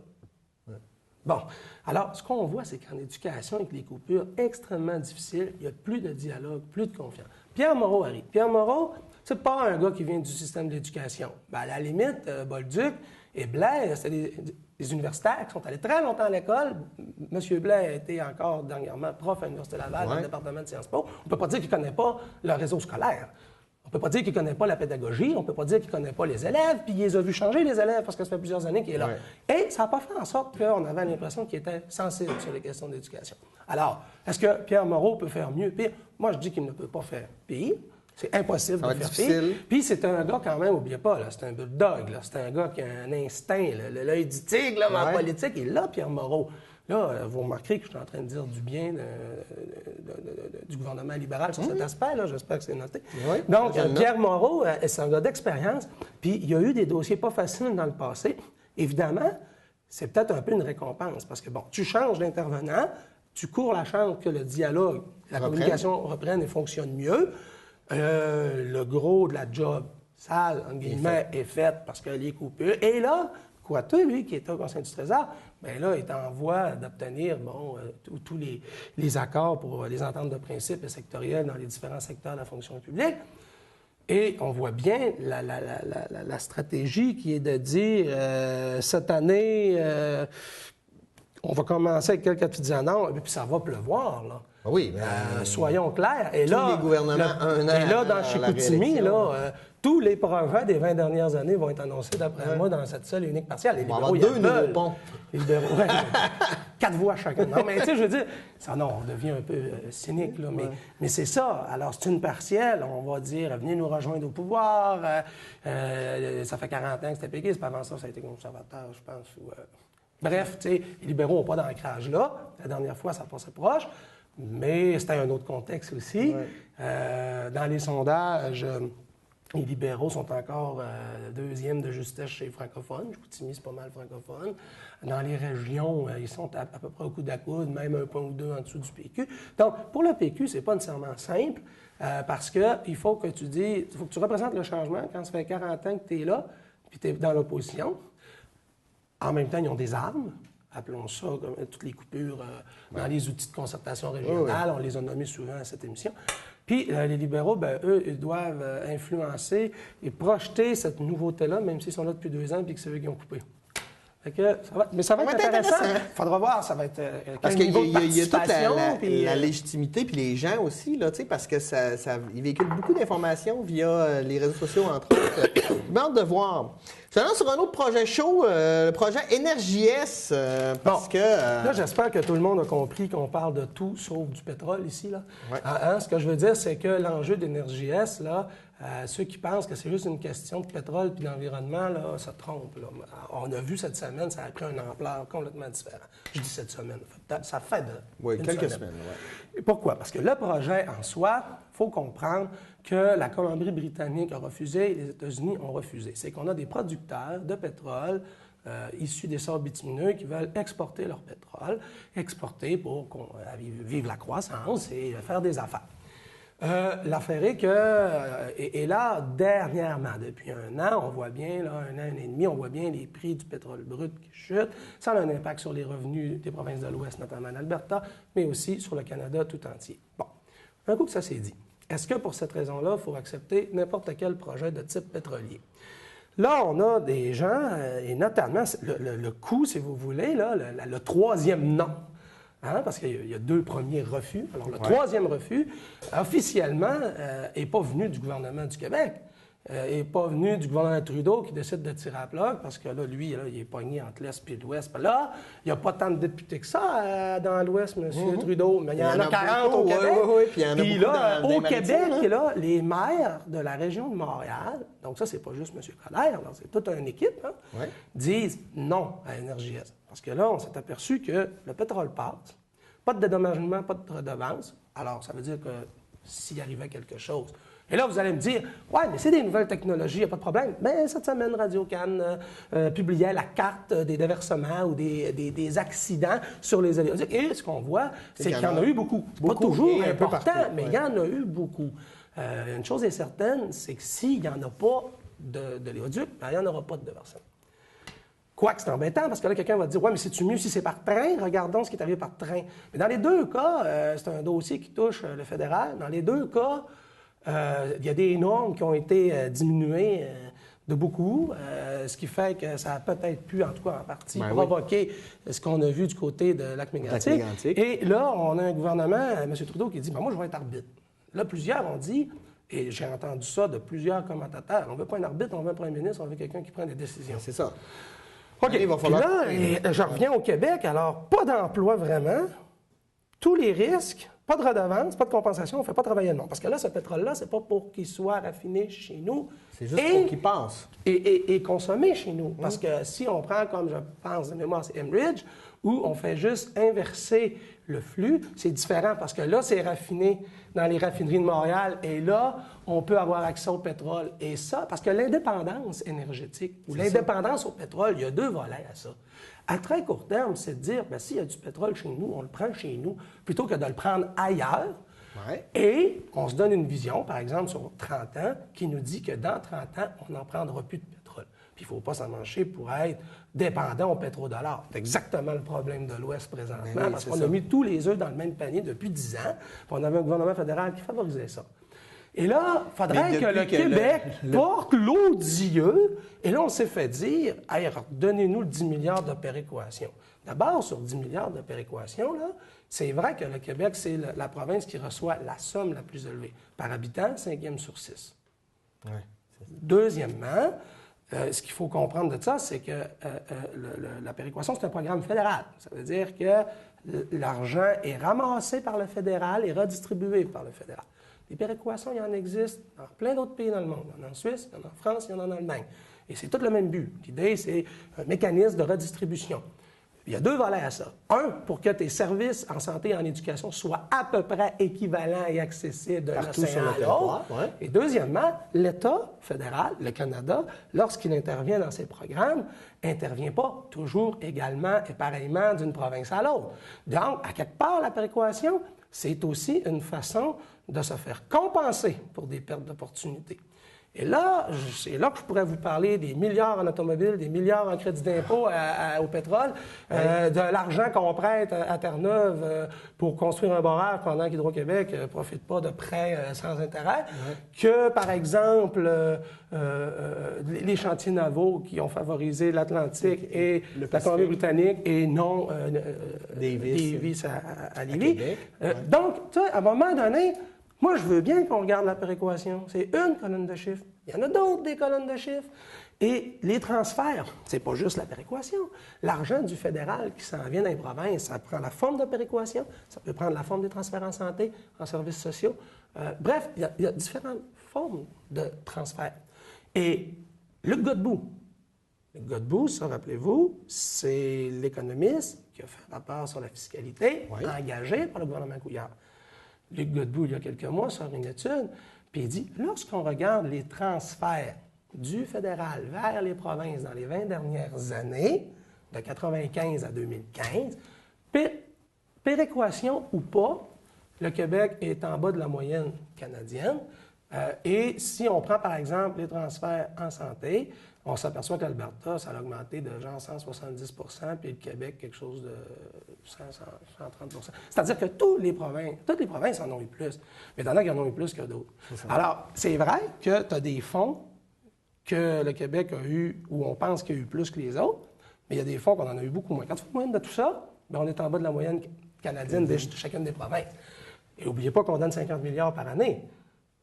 Bon, alors, ce qu'on voit, c'est qu'en éducation, avec les coupures extrêmement difficiles, il n'y a plus de dialogue, plus de confiance. Pierre Moreau arrive. Pierre Moreau, c'est pas un gars qui vient du système de l'éducation. Ben, à la limite, Bolduc et Blais, c'est des universitaires qui sont allés très longtemps à l'école. M. Blais a été encore dernièrement prof à l'Université Laval, dans le département de Sciences Po. On ne peut pas dire qu'il ne connaît pas le réseau scolaire. On ne peut pas dire qu'il ne connaît pas la pédagogie, on ne peut pas dire qu'il ne connaît pas les élèves, puis il les a vus changer, les élèves, parce que ça fait plusieurs années qu'il est là. Et ça n'a pas fait en sorte qu'on avait l'impression qu'il était sensible sur les questions d'éducation. Alors, est-ce que Pierre Moreau peut faire mieux, pire? Moi, je dis qu'il ne peut pas faire pire. C'est impossible de faire pire. Puis c'est un gars quand même, n'oubliez pas, c'est un bulldog, c'est un gars qui a un instinct, l'œil du tigre là, en politique, il est là, Pierre Moreau. Là, vous remarquerez que je suis en train de dire du bien du gouvernement libéral sur cet aspect-là. J'espère que c'est noté. Oui, donc, Pierre Moreau, c'est un gars d'expérience. Puis, il y a eu des dossiers pas faciles dans le passé. Évidemment, c'est peut-être un peu une récompense. Parce que, bon, tu changes d'intervenant, tu cours la chance que le dialogue, la communication reprenne et fonctionne mieux. Le gros de la job sale, en guillemets, est fait parce qu'elle est coupée. Et là, Coiteux, lui, qui était au Conseil du Trésor, bien là, est en voie d'obtenir tous les accords pour les ententes de principe et sectorielles dans les différents secteurs de la fonction publique. Et on voit bien la stratégie qui est de dire, cette année, on va commencer avec quelques petites annonces, et puis ça va pleuvoir, là. Oui, soyons clairs. Et tous les gouvernements, et là, dans Chicoutimi, tous les projets des 20 dernières années vont être annoncés, d'après moi, dans cette seule et unique partielle. Les libéraux, il y a 2 nouveaux ponts. Les libéraux, 4 voies chacun. Non, mais tu sais, je veux dire, on devient un peu cynique, là, mais c'est ça. Alors, c'est une partielle. On va dire, venez nous rejoindre au pouvoir. Ça fait 40 ans que c'était péquiste, puis avant ça a été conservateur, je pense. Bref, tu sais, les libéraux n'ont pas d'ancrage là. La dernière fois, ça passait proche. Mais c'était un autre contexte aussi. Dans les sondages, les libéraux sont encore deuxième de justesse chez les francophones. Chicoutimi, c'est pas mal francophone. Dans les régions, ils sont à peu près au coude à coude, même un point ou deux en dessous du PQ. Donc, pour le PQ, c'est pas nécessairement simple, parce qu'il faut que tu représentes le changement quand ça fait 40 ans que tu es là, puis tu es dans l'opposition. En même temps, ils ont des armes. Appelons ça comme toutes les coupures dans les outils de concertation régionale. On les a nommés souvent à cette émission. Puis les libéraux, eux, ils doivent influencer et projeter cette nouveauté-là, même s'ils sont là depuis 2 ans et que c'est eux qui ont coupé. Mais ça va être intéressant. Il faudra voir, ça va être parce qu'il y a toute la légitimité, puis les gens aussi, là, parce que ils véhiculent beaucoup d'informations via les réseaux sociaux, entre autres. J'ai hâte de voir. Je lance sur un autre projet chaud, le projet EnergiS, parce que... Là, j'espère que tout le monde a compris qu'on parle de tout sauf du pétrole ici, là. Ce que je veux dire, c'est que l'enjeu d'EnergiS, là, ceux qui pensent que c'est juste une question de pétrole puis d'environnement, là, se trompent. Là. On a vu cette semaine, ça a pris une ampleur complètement différente. Je dis cette semaine. Ça fait quelques semaines. Pourquoi? Parce que le projet en soi, il faut comprendre que la Colombie-Britannique a refusé et les États-Unis ont refusé. C'est qu'on a des producteurs de pétrole issus des sables bitumineux qui veulent exporter leur pétrole, exporter pour vivre la croissance et faire des affaires. L'affaire est que, et là, dernièrement, depuis 1 an, on voit bien, là, 1 an et demi, on voit bien les prix du pétrole brut qui chutent. Ça a un impact sur les revenus des provinces de l'Ouest, notamment en Alberta, mais aussi sur le Canada tout entier. Bon, un coup que ça s'est dit, est-ce que pour cette raison-là, il faut accepter n'importe quel projet de type pétrolier? Là, on a des gens, et notamment le coût, si vous voulez, là, le 3e non. Parce qu'il y a 2 premiers refus. Alors, le 3e refus, officiellement, n'est pas venu du gouvernement du Québec. n'est pas venu du gouvernement Trudeau qui décide de tirer à plat, parce que là, lui, là, il est pogné entre l'Est et l'Ouest. Là, il n'y a pas tant de députés que ça dans l'Ouest, M. Trudeau, mais il y en a 40 au Québec. Puis il y en a Puis beaucoup là, dans au les Québec, maritimes, là, les maires de la région de Montréal, donc ça, c'est pas juste M. Coderre, là, c'est toute une équipe, hein, Ouais. disent non à NRJS. Parce que là, on s'est aperçu que le pétrole passe, pas de dédommagement, pas de redevance. Alors, ça veut dire que s'il arrivait quelque chose. Et là, vous allez me dire, ouais, mais c'est des nouvelles technologies, il n'y a pas de problème. Mais cette semaine, Radio-Can publiait la carte des déversements ou des accidents sur les oléoducs. Et ce qu'on voit, c'est qu'il y en a eu beaucoup. Pas toujours et un peu important, partout, mais il y en a eu beaucoup. Une chose est certaine, c'est que s'il n'y en a pas d'oléoduc, ben, il n'y en aura pas de déversement. Quoique c'est embêtant, parce que là, quelqu'un va dire, ouais, mais c'est-tu mieux si c'est par train? Regardons ce qui est arrivé par train. Mais dans les deux cas, c'est un dossier qui touche le fédéral. Dans les deux cas, il y a des normes qui ont été diminuées de beaucoup, ce qui fait que ça a peut-être pu, en tout cas en partie, provoquer ce qu'on a vu du côté de Lac-Mégantic. Et là, on a un gouvernement, M. Trudeau, qui dit, ben, moi, je vais être arbitre. Là, plusieurs ont dit, et j'ai entendu ça de plusieurs commentateurs, on ne veut pas un arbitre, on veut un premier ministre, on veut quelqu'un qui prend des décisions. C'est ça. OK. Il va falloir... Là, je reviens au Québec. Alors, pas d'emploi vraiment. Tous les risques, pas de redevance, pas de compensation, on ne fait pas travailler le monde. Parce que là, ce pétrole-là, c'est pas pour qu'il soit raffiné chez nous. C'est juste pour qu'il passe. Et consommé chez nous. Parce que si on prend, comme je pense de mémoire, c'est Enbridge, où on fait juste inverser le flux, c'est différent parce que là, c'est raffiné dans les raffineries de Montréal et là, on peut avoir accès au pétrole. Et ça, parce que l'indépendance énergétique ou l'indépendance au pétrole, il y a deux volets à ça. À très court terme, c'est de dire, bien, s'il y a du pétrole chez nous, on le prend chez nous, plutôt que de le prendre ailleurs. Ouais. Et on se donne une vision, par exemple, sur 30 ans, qui nous dit que dans 30 ans, on n'en prendra plus de pétrole. Puis il ne faut pas s'en mancher pour être dépendant au pétrodollar. C'est exactement le problème de l'Ouest présentement, parce qu'on a mis tous les œufs dans le même panier depuis 10 ans, puis on avait un gouvernement fédéral qui favorisait ça. Et là, il faudrait que le Québec porte l'eau d'yeux. Et là, on s'est fait dire, hey, donnez-nous le 10 milliards de péréquation. D'abord, sur 10 milliards de péréquation, là, c'est vrai que le Québec, c'est la province qui reçoit la somme la plus élevée. Par habitant, 5e sur 6. Ouais. Deuxièmement, ce qu'il faut comprendre de ça, c'est que la péréquation, c'est un programme fédéral. Ça veut dire que l'argent est ramassé par le fédéral et redistribué par le fédéral. Les péréquations, il y en existe dans plein d'autres pays dans le monde. Il y en a en Suisse, il y en a en France, il y en a en Allemagne. Et c'est tout le même but. L'idée, c'est un mécanisme de redistribution. Il y a deux volets à ça. Un, pour que tes services en santé et en éducation soient à peu près équivalents et accessibles d'un océan à l'autre. Ouais. Et deuxièmement, l'État fédéral, le Canada, lorsqu'il intervient dans ces programmes, n'intervient pas toujours également et pareillement d'une province à l'autre. Donc, à quelque part, la péréquation, c'est aussi une façon de se faire compenser pour des pertes d'opportunités. Et là, c'est là que je pourrais vous parler des milliards en automobile, des milliards en crédit d'impôt au pétrole, de l'argent qu'on prête à Terre-Neuve pour construire un barrage pendant qu'Hydro-Québec ne profite pas de prêts sans intérêt, que, par exemple, les chantiers navaux qui ont favorisé l'Atlantique et la Colombie-Britannique et non Davis à Lévis. Donc, tu sais, à un moment donné, moi, je veux bien qu'on regarde la péréquation. C'est une colonne de chiffres. Il y en a d'autres, des colonnes de chiffres. Et les transferts, c'est pas juste la péréquation. L'argent du fédéral qui s'en vient dans les provinces, ça prend la forme de péréquation, ça peut prendre la forme des transferts en santé, en services sociaux. Bref, il y a différentes formes de transferts. Et Luc Godbout, ça, rappelez-vous, c'est l'économiste qui a fait un rapport sur la fiscalité engagé par le gouvernement Couillard. Luc Godbout, il y a quelques mois, sort une étude, puis il dit, lorsqu'on regarde les transferts du fédéral vers les provinces dans les 20 dernières années, de 1995 à 2015, péréquation ou pas, le Québec est en bas de la moyenne canadienne. Et si on prend, par exemple, les transferts en santé, on s'aperçoit que l'Alberta, ça a augmenté de genre 170 % puis le Québec, quelque chose de 130 %. C'est-à-dire que toutes les provinces en ont eu plus, mais il y en a qui en ont eu plus que d'autres. Alors, c'est vrai que tu as des fonds que le Québec a eu, où on pense qu'il y a eu plus que les autres, mais il y a des fonds qu'on en a eu beaucoup moins. Quand tu fais la moyenne de tout ça, bien, on est en bas de la moyenne canadienne de chacune des provinces. Et n'oubliez pas qu'on donne 50 milliards par année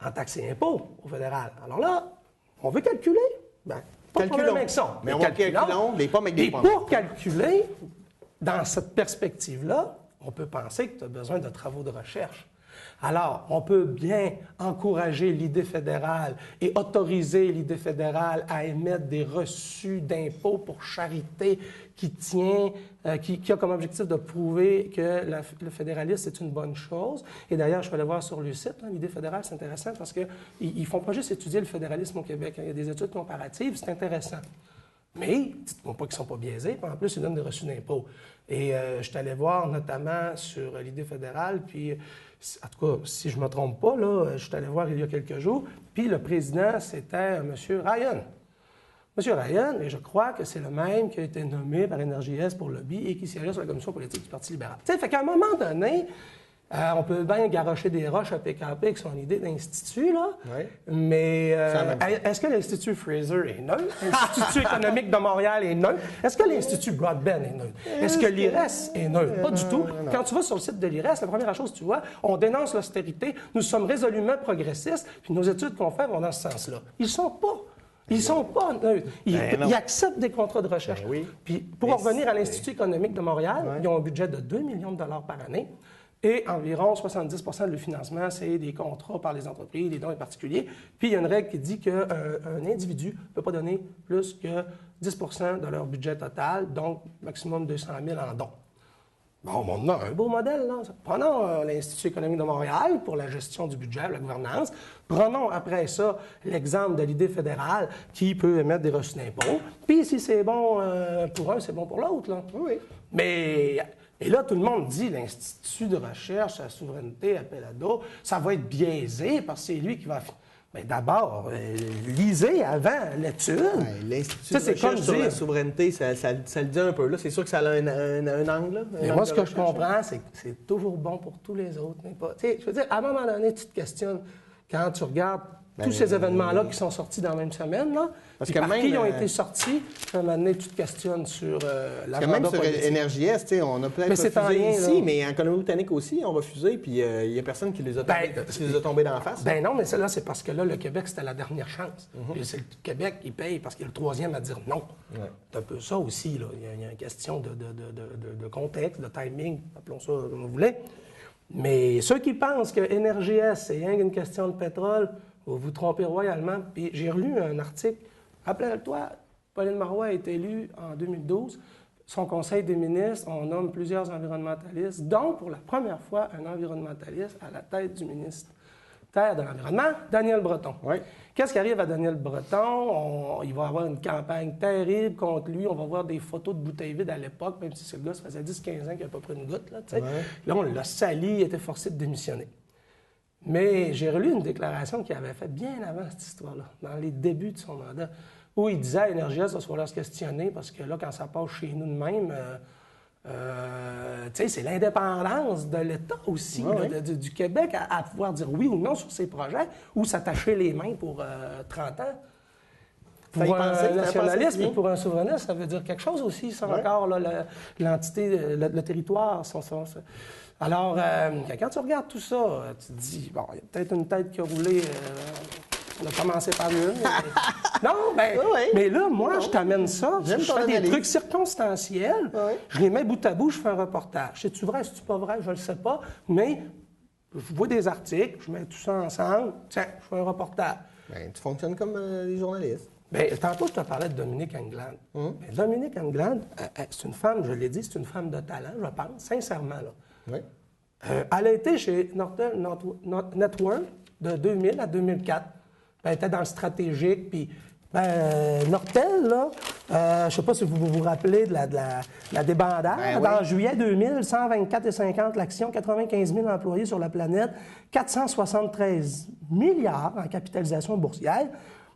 en taxes et impôts au fédéral. Alors là, On veut calculer? Ben, pas de problème avec ça. Mais on va calculons les pommes avec des pommes. Et pour calculer, dans cette perspective-là, on peut penser que tu as besoin de travaux de recherche. Alors, on peut bien encourager l'idée fédérale et autoriser l'idée fédérale à émettre des reçus d'impôts pour charité qui a comme objectif de prouver que le fédéralisme, c'est une bonne chose. Et d'ailleurs, je suis allé voir sur le site, l'idée fédérale, c'est intéressant parce qu'ils ne font pas juste étudier le fédéralisme au Québec. Il y a des études comparatives, c'est intéressant. Mais, dites-moi pas qu'ils ne sont pas biaisés, puis en plus, ils donnent des reçus d'impôts. Et je suis allé voir notamment sur l'idée fédérale, puis en tout cas, si je ne me trompe pas, là, je suis allé voir il y a quelques jours, puis le président, c'était M. Ryan. M. Ryan, et je crois que c'est le même qui a été nommé par Énergie-Est pour lobby et qui siégeait sur la commission politique du Parti libéral. Tu sais, fait qu'à un moment donné, on peut bien garrocher des roches à PKP avec son idée d'institut, là, oui. Mais est-ce que l'Institut Fraser est neutre? L'Institut économique de Montréal est neutre? Est-ce que l'Institut Broadbent est neutre? Est-ce que l'IRES est neutre? Pas du tout. Non. Quand tu vas sur le site de l'IRES, la première chose que tu vois, on dénonce l'austérité, nous sommes résolument progressistes, puis nos études qu'on fait vont dans ce sens-là. Ils ne sont pas. Ils sont pas neutres. Ils acceptent des contrats de recherche. Oui. Puis pour revenir à l'Institut économique de Montréal, ils ont un budget de 2 millions de dollars par année. Et environ 70 de le financement, c'est des contrats par les entreprises, des dons des particuliers. Puis il y a une règle qui dit qu'un individu ne peut pas donner plus que 10 de leur budget total, donc maximum 200 000 en dons. Bon, on a un beau modèle, là. Prenons l'Institut économique de Montréal pour la gestion du budget, la gouvernance. Prenons après ça l'exemple de l'idée fédérale qui peut émettre des reçus d'impôts. Puis si c'est bon pour un, c'est bon pour l'autre, là. Oui. Mais... Et là, tout le monde dit l'Institut de recherche à souveraineté à Pelado, ça va être biaisé parce que c'est lui qui va... Mais d'abord, lisez avant l'étude. L'Institut de recherche sur la souveraineté, ça le dit un peu. Là, c'est sûr que ça a un angle. Là, mais moi, ce que je comprends, c'est que c'est toujours bon pour tous les autres. Mais pas, je veux dire, à un moment donné, tu te questionnes, quand tu regardes tous ces événements-là qui sont sortis dans la même semaine, là, parce que même, qui ont été sortis, à un moment donné, tu te questionnes sur l'agenda politique. Même sur Énergie-Est, on a peut-être refusé ici, mais en Colombie-Britannique aussi, on refusé, puis il n'y a personne qui les a tombés dans la face. Ben non, mais là, c'est parce que là, le Québec, c'était la dernière chance. Puis c'est le Québec qui paye parce qu'il est le troisième à dire non. C'est un peu ça aussi, là. Il y a une question de contexte, de timing, appelons ça comme vous voulez. Mais ceux qui pensent que Énergie-Est, c'est rien qu'une question de pétrole, vous vous trompez royalement. Puis j'ai relu un article. Rappelle-toi, Pauline Marois a été élue en 2012. Son conseil des ministres, on nomme plusieurs environnementalistes, dont pour la première fois un environnementaliste à la tête du ministère de l'Environnement, Daniel Breton. Oui. Qu'est-ce qui arrive à Daniel Breton? Il va avoir une campagne terrible contre lui. On va voir des photos de bouteilles vides à l'époque, même si ce gars, ça faisait 10-15 ans qu'il n'a pas pris une goutte. Là, là, on l'a sali, il était forcé de démissionner. Mais j'ai relu une déclaration qu'il avait faite bien avant cette histoire-là, dans les débuts de son mandat, où il disait à Énergie-Est de se falloir se questionner, parce que là, quand ça passe chez nous de même, c'est l'indépendance de l'État aussi, du Québec, à pouvoir dire oui ou non sur ses projets, ou s'attacher les mains pour 30 ans. Pour un nationaliste et pour un souverainiste, ça veut dire quelque chose aussi, ça encore, l'entité, le territoire. Alors, quand tu regardes tout ça, tu te dis, bon, il y a peut-être une tête qui a roulé, on a commencé par une. Non, mais là, moi, je t'amène ça, je fais des trucs circonstanciels, je les mets bout à bout, je fais un reportage. C'est-tu vrai, c'est-tu pas vrai, je ne le sais pas, mais je vois des articles, je mets tout ça ensemble, tiens, je fais un reportage. Bien, tu fonctionnes comme les journalistes. Bien, tantôt, je te parlais de Dominique Anglade. Mais Dominique Anglade, c'est une femme, je l'ai dit, c'est une femme de talent, je pense, sincèrement, là. Oui. Elle a été chez Nortel Network de 2000 à 2004. Elle était dans le stratégique, puis Nortel, là, je ne sais pas si vous vous rappelez de la débandade. En juillet 2000, 124,50 l'action, 95 000 employés sur la planète, 473 milliards en capitalisation boursière.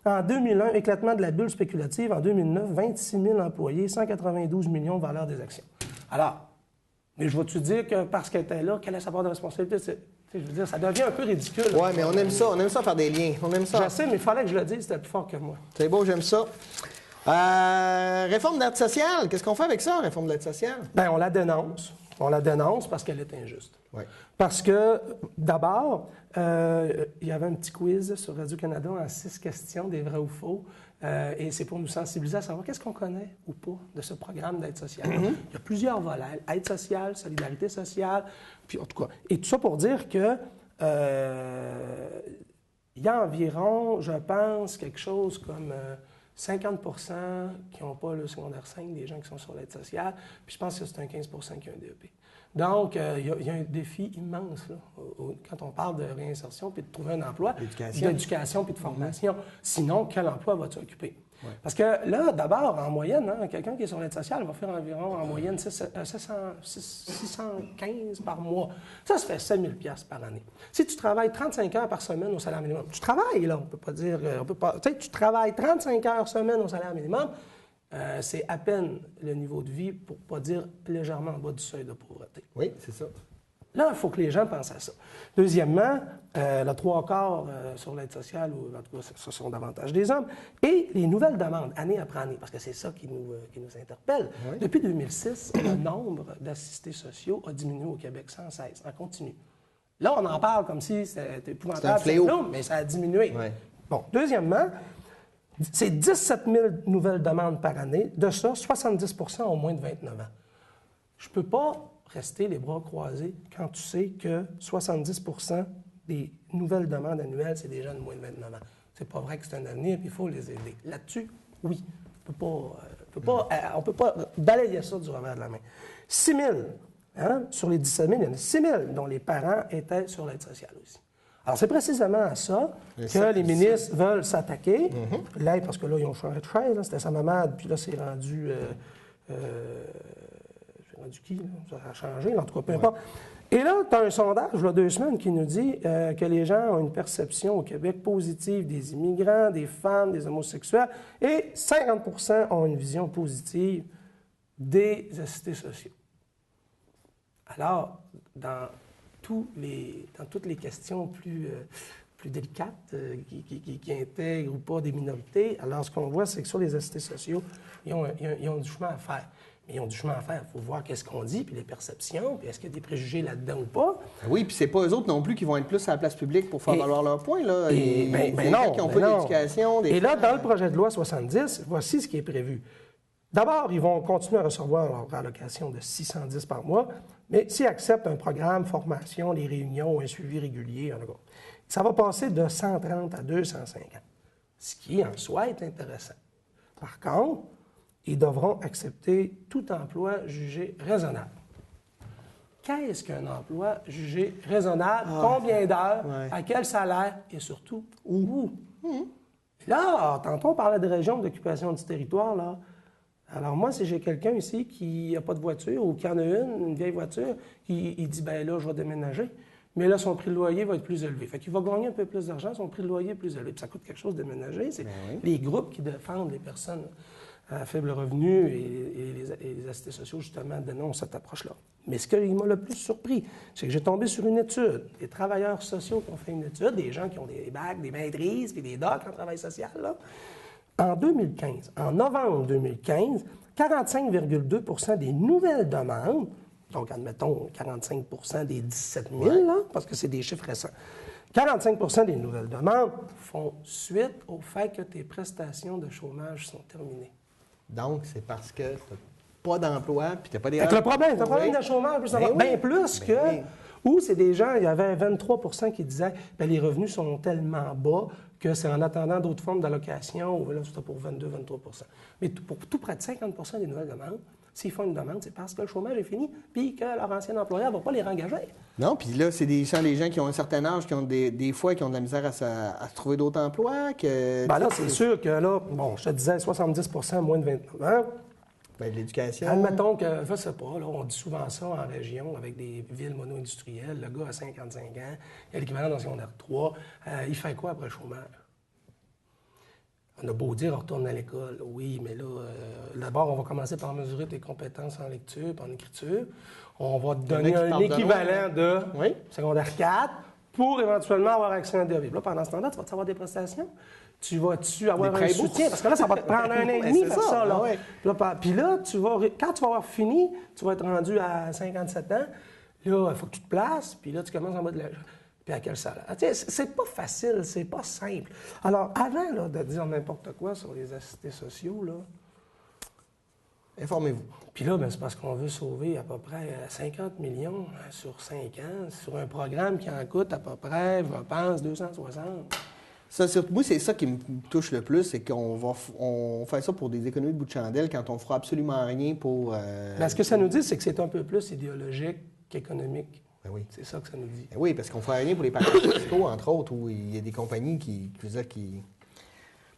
En 2001, éclatement de la bulle spéculative. En 2009, 26 000 employés, 192 millions de valeur des actions. Alors, mais je vais-tu dire que parce qu'elle était là, qu'elle a sa part de responsabilité? Je veux dire, ça devient un peu ridicule. Oui, mais on aime ça faire des liens. On aime ça. Je sais, mais il fallait que je le dise, c'était plus fort que moi. C'est beau, j'aime ça. Réforme de l'aide sociale, qu'est-ce qu'on fait avec ça, réforme de l'aide sociale? Bien, on la dénonce. On la dénonce parce qu'elle est injuste. Ouais. Parce que, d'abord, il y avait un petit quiz sur Radio-Canada en 6 questions, des vrais ou faux, et c'est pour nous sensibiliser à savoir qu'est-ce qu'on connaît ou pas de ce programme d'aide sociale. Il y a plusieurs volets, aide sociale, solidarité sociale, puis en tout cas, et tout ça pour dire que il y a environ, je pense, quelque chose comme 50 qui n'ont pas le secondaire 5, des gens qui sont sur l'aide sociale, puis je pense que c'est un 15 qui ont un DEP. Donc, il y a un défi immense là, quand on parle de réinsertion puis de trouver un emploi, d'éducation puis de formation. Sinon, quel emploi vas-tu occuper? Ouais. Parce que là, d'abord, en moyenne, quelqu'un qui est sur l'aide sociale va faire environ, en moyenne, 615 par mois. Ça fait 7 000 $ par année. Si tu travailles 35 heures par semaine au salaire minimum, tu travailles, là, on peut pas dire... tu sais, tu travailles 35 heures semaine au salaire minimum, c'est à peine le niveau de vie, pour ne pas dire légèrement en bas du seuil de pauvreté. Oui, c'est ça. Là, il faut que les gens pensent à ça. Deuxièmement, le 3/4 sur l'aide sociale, ou en tout cas, ce sont davantage des hommes. Et les nouvelles demandes, année après année, parce que c'est ça qui nous interpelle. Oui. Depuis 2006, le nombre d'assistés sociaux a diminué au Québec sans cesse, en continu. Là, on en parle comme si c'était épouvantable, c'est un fléau. Mais ça a diminué. Oui. Bon, deuxièmement, c'est 17 000 nouvelles demandes par année. De ça, 70 ont moins de 29 ans. Je ne peux pas rester les bras croisés quand tu sais que 70 des nouvelles demandes annuelles, c'est des gens de moins de 29 ans. C'est pas vrai que c'est un avenir, puis il faut les aider. Là-dessus, oui. On ne peut pas balayer ça du revers de la main. 6 000, sur les 17 000, il y en a 6 000 dont les parents étaient sur l'aide sociale aussi. Alors, c'est précisément à ça que les ministres veulent s'attaquer. Là, parce que là, ils ont changé de chaise. C'était sa maman, puis là, c'est rendu... du qui, là? Ça a changé, en tout cas, peu importe. Et là, tu as un sondage, il y a 2 semaines, qui nous dit que les gens ont une perception au Québec positive des immigrants, des femmes, des homosexuels, et 50 ont une vision positive des assistés sociaux. Alors, dans toutes les questions plus délicates, qui intègrent ou pas des minorités, alors ce qu'on voit, c'est que sur les assistés sociaux, ils ont du chemin à faire. Mais ils ont du chemin à faire. Il faut voir qu'est-ce qu'on dit, puis les perceptions, puis est-ce qu'il y a des préjugés là-dedans ou pas. Oui, puis c'est pas eux autres non plus qui vont être plus à la place publique pour faire valoir leur point. Là. Non, qui ont pas d'éducation. Et là, dans le projet de loi 70, voici ce qui est prévu. D'abord, ils vont continuer à recevoir leur allocation de 610 par mois, mais s'ils acceptent un programme, formation, les réunions, un suivi régulier, ça va passer de 130 à 250, ce qui, en soi, est intéressant. Par contre, ils devront accepter tout emploi jugé raisonnable. Qu'est-ce qu'un emploi jugé raisonnable? Combien d'heures? Ouais. À quel salaire? Et surtout, où? Là, tantôt, on parlait de région d'occupation du territoire, là. Alors moi, si j'ai quelqu'un ici qui n'a pas de voiture ou qui en a une vieille voiture, il dit, bien là, je vais déménager. Mais là, son prix de loyer va être plus élevé. Fait qu'il va gagner un peu plus d'argent, son prix de loyer est plus élevé. Puis ça coûte quelque chose de déménager. C'est les groupes qui défendent les personnes à faible revenu et les assistés sociaux, justement, dénoncent cette approche-là. Mais ce qui m'a le plus surpris, c'est que j'ai tombé sur une étude. Des travailleurs sociaux qui ont fait une étude, des gens qui ont des bacs, des maîtrises, puis des docs en travail social, là. En 2015, en novembre 2015, 45,2 des nouvelles demandes, donc admettons 45 des 17 000, là, parce que c'est des chiffres récents, 45 des nouvelles demandes font suite au fait que tes prestations de chômage sont terminées. Donc, c'est parce que tu n'as pas d'emploi, puis tu n'as pas des... Le problème, tu as un problème de chômage, bien plus que... Ou c'est des gens, il y avait 23 qui disaient que les revenus sont tellement bas que c'est en attendant d'autres formes d'allocation, ou là, c'était pour 22-23 Mais pour tout près de 50 des nouvelles demandes, s'ils font une demande, c'est parce que le chômage est fini, puis que leur ancien employeur ne va pas les rengager. Non, puis là, c'est les gens qui ont un certain âge, qui ont des fois qui ont de la misère à se trouver d'autres emplois. Bien là, c'est sûr que là, bon, je te disais 70 moins de 29 ans. Bien, de l'éducation. Admettons que, je ne sais pas, là, on dit souvent ça en région, avec des villes mono-industrielles. Le gars a 55 ans, il a l'équivalent dans secondaire 3. Il fait quoi après le chômage? On a beau dire, on retourne à l'école. Oui, mais là, d'abord, on va commencer par mesurer tes compétences en lecture et en écriture. On va te donner un équivalent de secondaire 4 pour éventuellement avoir accès à un DEP. Là, pendant ce temps-là, tu vas avoir des prestations. tu vas-tu avoir Des un prêts soutien? bourses. Parce que là, ça va te prendre un an et Ben, demi c'est faire ça, ça. Là. ouais. Puis là, quand tu vas avoir fini, tu vas être rendu à 57 ans. Là, il faut que tu te places. Puis là, tu commences en bas de la... Puis à quel salaire? Tu sais, c'est pas facile, c'est pas simple. Alors, avant là, de dire n'importe quoi sur les assistés sociaux, là... Informez-vous. Puis là, ben, c'est parce qu'on veut sauver à peu près 50 millions sur 5 ans, sur un programme qui en coûte à peu près, je pense, 260. Ça, moi, c'est ça qui me touche le plus, c'est on fait ça pour des économies de bout de chandelle quand on fera absolument rien pour... Ben, ce que ça nous dit, c'est que c'est un peu plus idéologique qu'économique. Ben oui. C'est ça que ça nous dit. Ben oui, parce qu'on fera rien pour les paradis fiscaux, entre autres, où il y a des compagnies qui...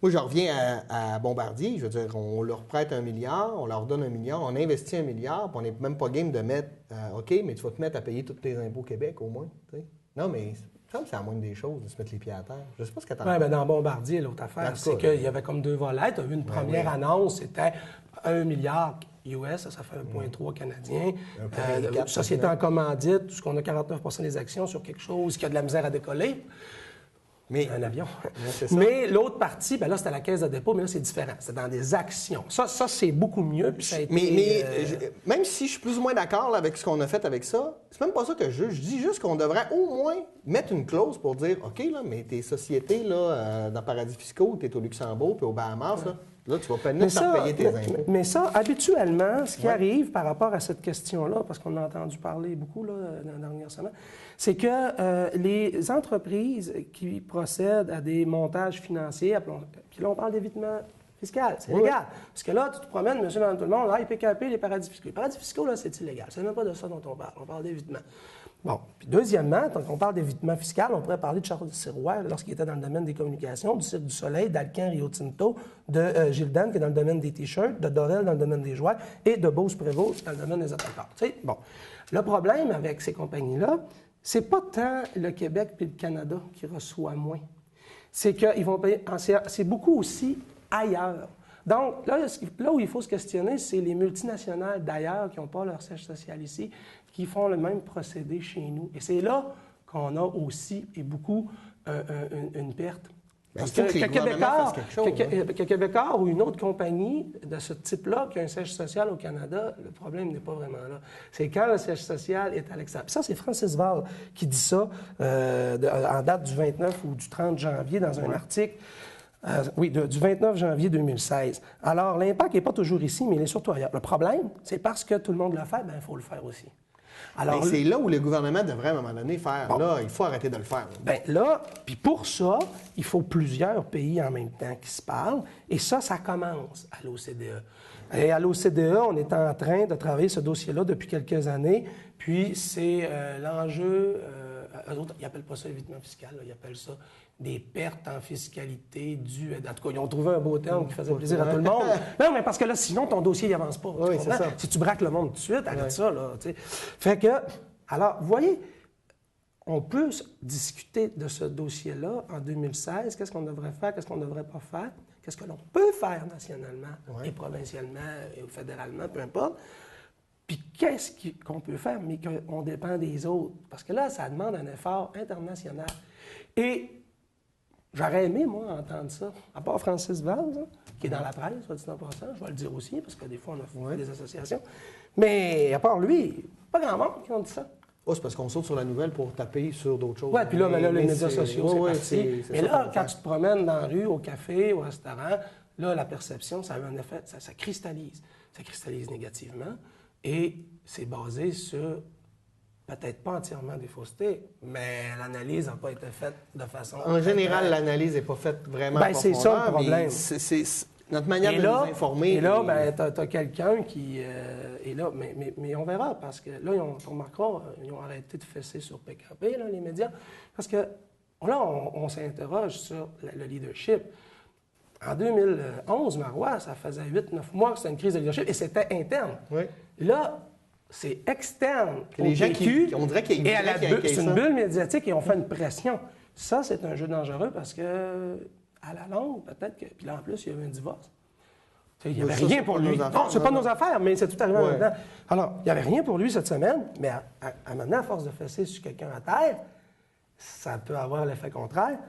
Moi, je reviens à Bombardier, je veux dire, on leur prête 1 milliard, on leur donne 1 milliard, on investit 1 milliard, puis on n'est même pas game de mettre, OK, mais tu vas te mettre à payer tous tes impôts au Québec, au moins. T'sais. Non, mais ça me semble que c'est la moindre des choses de se mettre les pieds à terre. Je ne sais pas ce que tu en Oui, bien, dans Bombardier, l'autre affaire, c'est qu'il y avait comme 2 volets. Tu as vu une première annonce, c'était 1 milliard US, ça fait 1,3 canadien. Société en commandite, tout ce qu'on a 49 des actions sur quelque chose qui a de la misère à décoller. Mais, un avion. C'est ça. Mais l'autre partie, ben là, c'était la caisse de dépôt, mais là, c'est différent. C'est dans des actions. Ça c'est beaucoup mieux. Puis ça a été, même si je suis plus ou moins d'accord là, avec ce qu'on a fait avec ça, c'est même pas ça que je dis juste qu'on devrait au moins mettre une clause pour dire, OK, là, mais tes sociétés là, dans paradis fiscaux, tu es au Luxembourg puis aux Bahamas, là, tu vas pas payer tes impôts. Mais ça, habituellement, ce qui arrive par rapport à cette question-là, parce qu'on a entendu parler beaucoup là, dans la dernière semaine, c'est que les entreprises qui procèdent à des montages financiers, puis là, on parle d'évitement fiscal, c'est légal. Parce que là, tu te promènes, monsieur, dans tout le monde, là, PKP, les paradis fiscaux. Les paradis fiscaux, là, c'est illégal. C'est même pas de ça dont on parle d'évitement. Bon. Puis deuxièmement, quand on parle d'évitement fiscal, on pourrait parler de Charles Sirois, lorsqu'il était dans le domaine des communications, du Cirque du Soleil, d'Alcan Rio Tinto, de Gildan, qui est dans le domaine des T-shirts, de Dorel dans le domaine des jouets, et de Beauce-Prévost dans le domaine des autocars. Tu sais, bon. Le problème avec ces compagnies-là, c'est pas tant le Québec puis le Canada qui reçoit moins. C'est qu'ils vont payer... C'est beaucoup aussi ailleurs. Donc, là où il faut se questionner, c'est les multinationales d'ailleurs qui n'ont pas leur siège social ici, qui font le même procédé chez nous. Et c'est là qu'on a aussi, et beaucoup, une perte. Parce que Québécois ou une autre compagnie de ce type-là qui a un siège social au Canada, le problème n'est pas vraiment là. C'est quand le siège social est à l'extérieur. Ça, c'est Francis Val qui dit ça en date du 29 ou du 30 janvier dans un article. Du 29 janvier 2016. Alors, l'impact n'est pas toujours ici, mais il est surtout ailleurs. Le problème, c'est parce que tout le monde le fait, bien, il faut le faire aussi. Alors, c'est là où le gouvernement devrait, à un moment donné, faire. Bon. Là, il faut arrêter de le faire. Bien là, puis pour ça, il faut plusieurs pays en même temps qui se parlent. Et ça commence à l'OCDE. Et à l'OCDE, on est en train de travailler ce dossier-là depuis quelques années. Puis c'est l'enjeu... eux autres, ils n'appellent pas ça évitement fiscal, là, ils appellent ça des pertes en fiscalité dues... En tout cas, ils ont trouvé un beau terme qui faisait plaisir à tout le monde. Non, mais parce que là, sinon, ton dossier n'avance pas. Oui, c'est ça. Si tu braques le monde tout de suite, arrête ça, là. Tu sais. Fait que... Alors, vous voyez, on peut discuter de ce dossier-là en 2016. Qu'est-ce qu'on devrait faire? Qu'est-ce qu'on ne devrait pas faire? Qu'est-ce que l'on peut faire nationalement et provincialement et fédéralement, peu importe. Puis qu'est-ce qu'on peut faire, mais qu'on dépend des autres? Parce que là, ça demande un effort international. Et j'aurais aimé, moi, entendre ça. À part Francis Valls, qui est dans la presse, soit dit en passant, je vais le dire aussi, parce que des fois, on a fait des associations. Mais à part lui, pas grand monde qui ont dit ça. Oh, c'est parce qu'on saute sur la nouvelle pour taper sur d'autres choses. Oui, puis là, les médias sociaux, c'est parti. Mais là, quand tu te promènes dans la rue, au café, au restaurant, là, la perception, ça a un effet, ça cristallise. Ça cristallise négativement. Et c'est basé sur, peut-être pas entièrement des faussetés, mais l'analyse n'a pas été faite de façon... En général, l'analyse n'est pas faite vraiment en profondeur. C'est ça le problème. C'est notre manière de nous informer. Et là, tu as quelqu'un qui est là, mais on verra, parce que là, on remarquera, ils ont arrêté de fesser sur PKP, là, les médias, parce que là, on s'interroge sur le leadership. En 2011, Marois, ça faisait 8-9 mois que c'était une crise de leadership, et c'était interne. Oui. Là, c'est externe. Les gens on dirait qu'il y a c'est une bulle médiatique et on fait une pression. Ça, c'est un jeu dangereux parce que, à la longue, peut-être que... Puis là, en plus, il y a eu un divorce. Il n'y avait rien pour lui. Non, c'est pas nos affaires, mais c'est tout arrivé en même temps. Alors, il n'y avait rien pour lui cette semaine, mais maintenant, à force de fesser sur quelqu'un à terre, ça peut avoir l'effet contraire.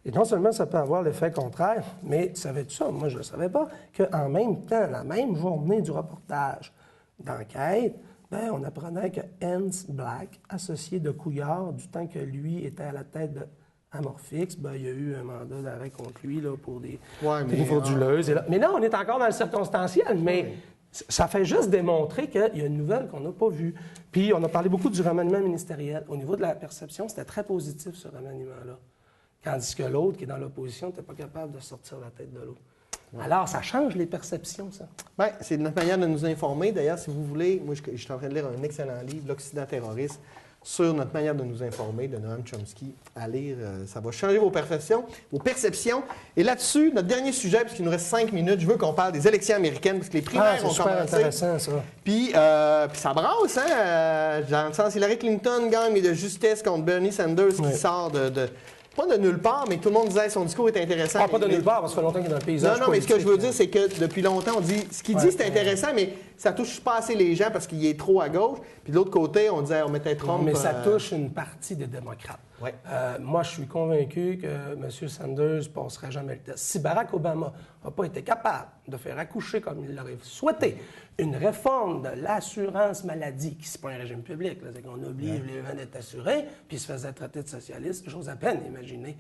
Et non seulement ça peut avoir l'effet contraire, mais savais-tu ça? Moi, je ne le savais pas, qu'en même temps, la même journée du reportage d'enquête, ben, on apprenait que Hans Black, associé de Couillard, du temps que lui était à la tête de Amorphix, ben, il y a eu un mandat d'arrêt contre lui là, pour des frauduleuses. Mais là, on est encore dans le circonstanciel, mais ça fait juste démontrer qu'il y a une nouvelle qu'on n'a pas vue. Puis, on a parlé beaucoup du remaniement ministériel. Au niveau de la perception, c'était très positif, ce remaniement-là. Tandis que l'autre, qui est dans l'opposition, n'était pas capable de sortir la tête de l'eau. Ouais. Alors, ça change les perceptions, ça. Bien, c'est notre manière de nous informer. D'ailleurs, si vous voulez, moi, je suis en train de lire un excellent livre, L'Occident terroriste, sur notre manière de nous informer, de Noam Chomsky. À lire, ça va changer vos perceptions. Et là-dessus, notre dernier sujet, puisqu'il nous reste 5 minutes, je veux qu'on parle des élections américaines, parce que les primaires ont commencé. C'est intéressant, ça. Puis ça brasse, hein? Dans le sens, Hillary Clinton gagne de justesse contre Bernie Sanders, qui sort pas de nulle part, mais tout le monde disait que son discours est intéressant. Pas de nulle part, parce que ça fait longtemps qu'il est dans le paysage. Non, mais ce que je veux dire, c'est que depuis longtemps, on dit ce qu'il dit, c'est intéressant, mais ça touche pas assez les gens parce qu'il est trop à gauche. Puis de l'autre côté, on disait, on mettait Trump. Mais ça touche une partie des démocrates. Ouais. Moi, je suis convaincu que M. Sanders ne passerait jamais le test. Si Barack Obama n'a pas été capable de faire accoucher comme il l'aurait souhaité une réforme de l'assurance maladie, qui n'est pas un régime public, c'est qu'on oblige les gens d'être assurés, puis ils se faisaient traiter de socialistes, j'ose à peine imaginer.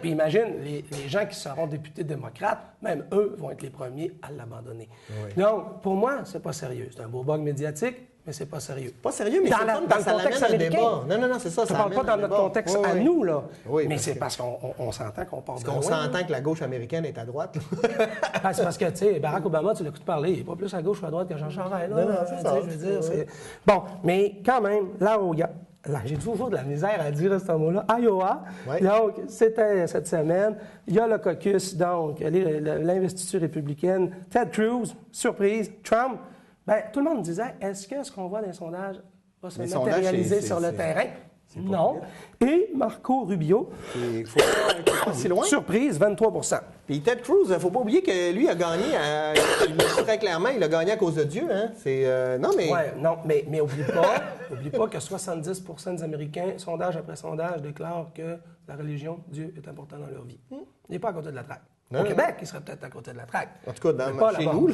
Puis imagine, les gens qui seront députés démocrates, même eux vont être les premiers à l'abandonner. Oui. Donc, pour moi, c'est pas sérieux. C'est un beau bug médiatique, mais c'est pas sérieux. Pas sérieux, mais dans le contexte américain. Non, c'est ça. Je ne parle pas dans notre contexte à nous, là. Oui, mais c'est parce qu'on s'entend qu'on part de loin. On s'entend que la gauche américaine est à droite. C'est parce que, tu sais, Barack Obama, tu l'écoutes parler, il n'est pas plus à gauche ou à droite que Jean Charest, là. Non, c'est ça. Je veux dire, bon, mais quand même, là où il y a... Là, j'ai toujours de la misère à dire ce mot-là. Iowa. Oui. Donc, c'était cette semaine. Il y a le caucus, donc, l'investiture républicaine. Ted Cruz, surprise. Trump. Bien, tout le monde disait, est-ce que ce qu'on voit dans les sondages va se matérialiser sur le terrain? Non. Et Marco Rubio, si loin. Surprise, 23 % Puis Ted Cruz, il ne faut pas oublier que lui a gagné, très clairement, il a gagné à cause de Dieu. Hein? Non, mais... Ouais, non, mais oublie pas que 70 % des Américains, sondage après sondage, déclarent que la religion, Dieu, est important dans leur vie. Il n'est pas à côté de la traque. Au Québec, il serait peut-être à côté de la traque. En tout cas, chez nous.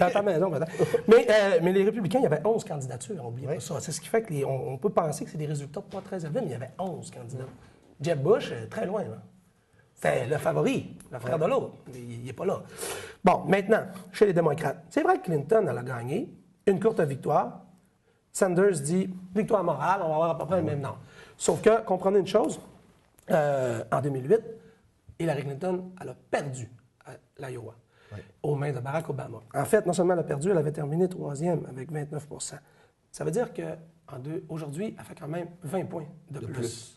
Dans ta maison, peut-être. Mais les républicains, il y avait 11 candidatures, n'oubliez pas ça. C'est ce qui fait qu'on peut penser que c'est des résultats pas très élevés, mais il y avait 11 candidats. Jeb Bush, très loin, là. C'était le favori, le frère de l'autre. Il n'est pas là. Bon, maintenant, chez les démocrates, c'est vrai que Clinton, elle a gagné une courte victoire. Sanders dit victoire morale, on va avoir à peu près le même nom. Sauf que, comprenez une chose, en 2008, Hillary Clinton, elle a perdu à l'Iowa aux mains de Barack Obama. En fait, non seulement elle a perdu, elle avait terminé 3e avec 29 %. Ça veut dire qu'aujourd'hui, elle fait quand même 20 points de plus.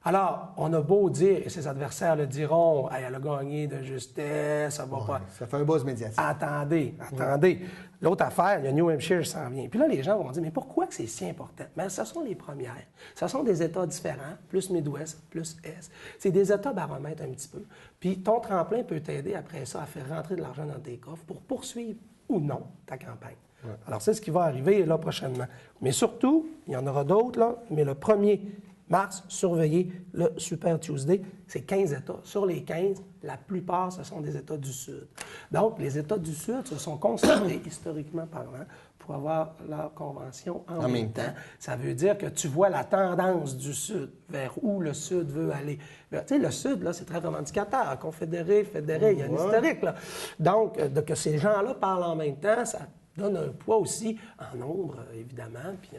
Alors, on a beau dire, et ses adversaires le diront, hey, elle a gagné de justesse, ça va pas. Ça fait un buzz médiatique. Attendez. L'autre affaire, il y a New Hampshire qui s'en vient. Puis là, les gens vont dire, mais pourquoi c'est si important? Mais ce sont les premières. Ce sont des États différents, plus Midwest, plus Est. C'est des États baromètres un petit peu. Puis ton tremplin peut t'aider après ça à faire rentrer de l'argent dans tes coffres pour poursuivre ou non ta campagne. Ouais. Alors, c'est ce qui va arriver là prochainement. Mais surtout, il y en aura d'autres, là, mais le 1er mars, surveillez le Super Tuesday. C'est 15 États. Sur les 15, la plupart, ce sont des États du Sud. Donc, les États du Sud se sont concentrés, historiquement parlant, pour avoir leur convention en même temps. Ça veut dire que tu vois la tendance du Sud, vers où le Sud veut aller. Tu sais, le Sud, là, c'est très revendicateur. Confédéré, fédéré, il y a un historique, là. Donc, que ces gens-là parlent en même temps, ça donne un poids aussi en nombre, évidemment, puis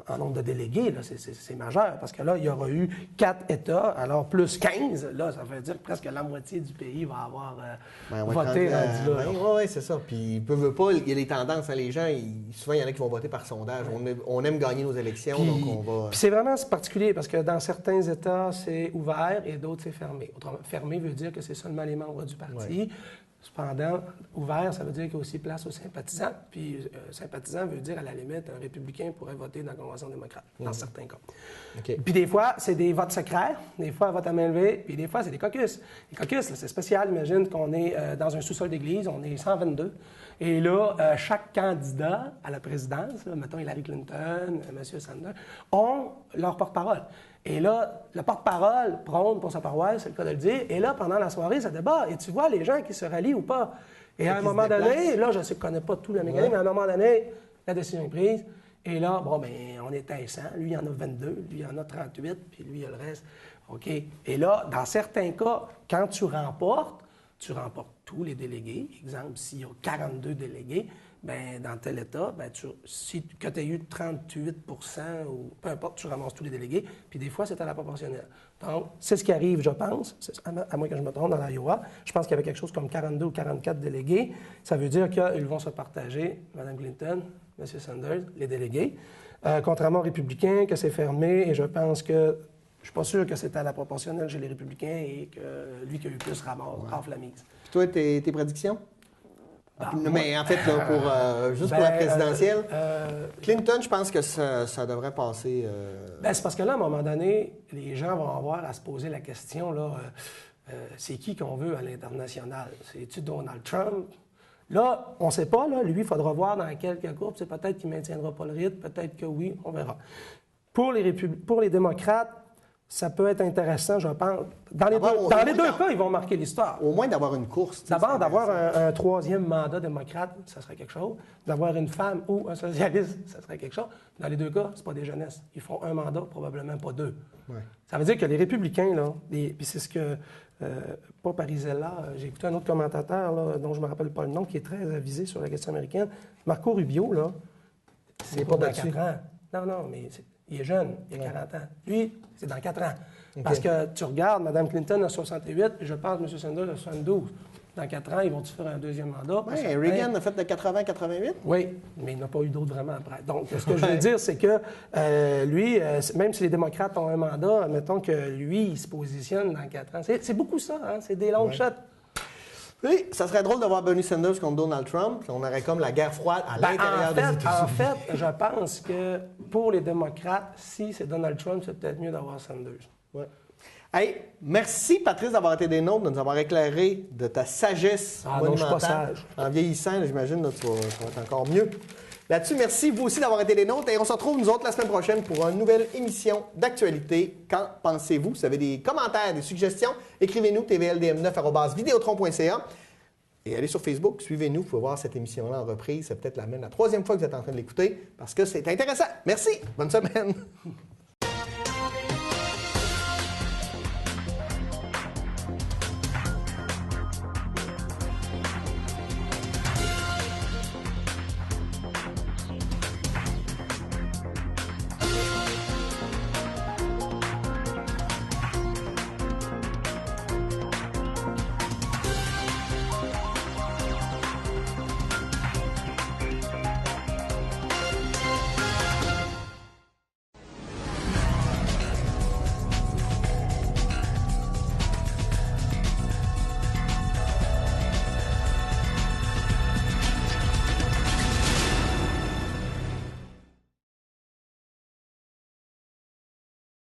en nombre de délégués, là, c'est majeur, parce que là, il y aura eu 4 États, alors plus 15, là, ça veut dire que presque la moitié du pays va avoir voté rendu là. Oui, c'est ça. Puis, ils peuvent pas, il y a des tendances, hein, les gens, souvent, il y en a qui vont voter par sondage. On aime gagner nos élections, donc on va... Puis c'est vraiment particulier, parce que dans certains États, c'est ouvert et d'autres, c'est fermé. Autrement, fermé veut dire que c'est seulement les membres du parti. Ouais. Cependant, ouvert, ça veut dire qu'il y a aussi place aux sympathisants. Puis, sympathisant veut dire, à la limite, un républicain pourrait voter dans la Convention démocrate, dans certains cas. Okay. Puis, des fois, c'est des votes secrets. Des fois, un vote à main levée. Puis, des fois, c'est des caucus. Les caucus, là, c'est spécial. Imagine qu'on est dans un sous-sol d'église. On est 122. Et là, chaque candidat à la présidence, là, mettons Hillary Clinton, M. Sanders, ont leur porte-parole. Et là, le porte-parole prône pour sa paroisse, c'est le cas de le dire. Et là, pendant la soirée, ça débat. Et tu vois les gens qui se rallient ou pas. Et à un moment donné, là, je ne connais pas tout le mécanisme, mais à un moment donné, la décision est prise. Et là, bon, ben, on est à 100. Lui, il y en a 22. Lui, il y en a 38. Puis lui, il y a le reste. OK. Et là, dans certains cas, quand tu remportes tous les délégués. Exemple, s'il y a 42 délégués, ben, dans tel État, ben, si tu as eu 38 ou peu importe, tu ramasses tous les délégués. Puis des fois, c'est à la proportionnelle. Donc, c'est ce qui arrive, je pense, à moins que je me trompe, dans l'Iowa. Je pense qu'il y avait quelque chose comme 42 ou 44 délégués. Ça veut dire qu'ils vont se partager, Mme Clinton, M. Sanders, les délégués. Contrairement aux républicains, que c'est fermé, et je pense que je suis pas sûr que c'était à la proportionnelle chez les républicains et que lui qui a eu plus ramasse la mise. Puis toi, tes prédictions? Mais en fait, là, juste Ben, pour la présidentielle, Clinton, je pense que ça devrait passer. Ben, c'est parce que là, à un moment donné, les gens vont avoir à se poser la question, là, c'est qui qu'on veut à l'international? C'est-tu Donald Trump? Là, on ne sait pas, là, lui, il faudra voir dans quelques groupes. C'est peut-être qu'il ne maintiendra pas le rythme, peut-être que oui, on verra. Pour les démocrates, ça peut être intéressant, je pense. Dans les deux cas, ils vont marquer l'histoire. Au moins d'avoir une course. D'abord, d'avoir un troisième mandat démocrate, ça serait quelque chose. D'avoir une femme ou un socialiste, ça serait quelque chose. Dans les deux cas, ce pas des jeunesses. Ils font un mandat, probablement pas deux. Ouais. Ça veut dire que les républicains, là, puis c'est ce que, pas Parisella, j'ai écouté un autre commentateur, là, dont je ne me rappelle pas le nom, qui est très avisé sur la question américaine. Marco Rubio, là, c'est pas dans 4 ans. Non, mais il est jeune, il a 40 ans. Lui, c'est dans 4 ans. Okay. Parce que tu regardes, Mme Clinton a 68, et je pense que M. Sanders a 72. Dans 4 ans, ils vont-tu faire un deuxième mandat? Oui, Reagan a fait de 80-88. Oui, mais il n'a pas eu d'autres vraiment après. Donc, ce que je veux dire, c'est que lui, même si les démocrates ont un mandat, mettons que lui, il se positionne dans 4 ans. C'est beaucoup ça, hein? C'est des longues shots. Oui, ça serait drôle de voir Bernie Sanders contre Donald Trump. On aurait comme la guerre froide à l'intérieur des États-Unis. En fait, je pense que pour les démocrates, si c'est Donald Trump, c'est peut-être mieux d'avoir Sanders. Ouais. Hey, merci Patrice d'avoir été des nôtres, de nous avoir éclairé de ta sagesse monumentale. Je suis pas sage. En vieillissant, j'imagine, tu vas être encore mieux. Là-dessus, merci vous aussi d'avoir été des nôtres. Et on se retrouve, nous autres, la semaine prochaine pour une nouvelle émission d'actualité. Qu'en pensez-vous? Si vous avez des commentaires, des suggestions, écrivez-nous tvldm9@videotron.ca. Et allez sur Facebook, suivez-nous. Vous pouvez voir cette émission-là en reprise. C'est peut-être même la 3e fois que vous êtes en train de l'écouter parce que c'est intéressant. Merci. Bonne semaine.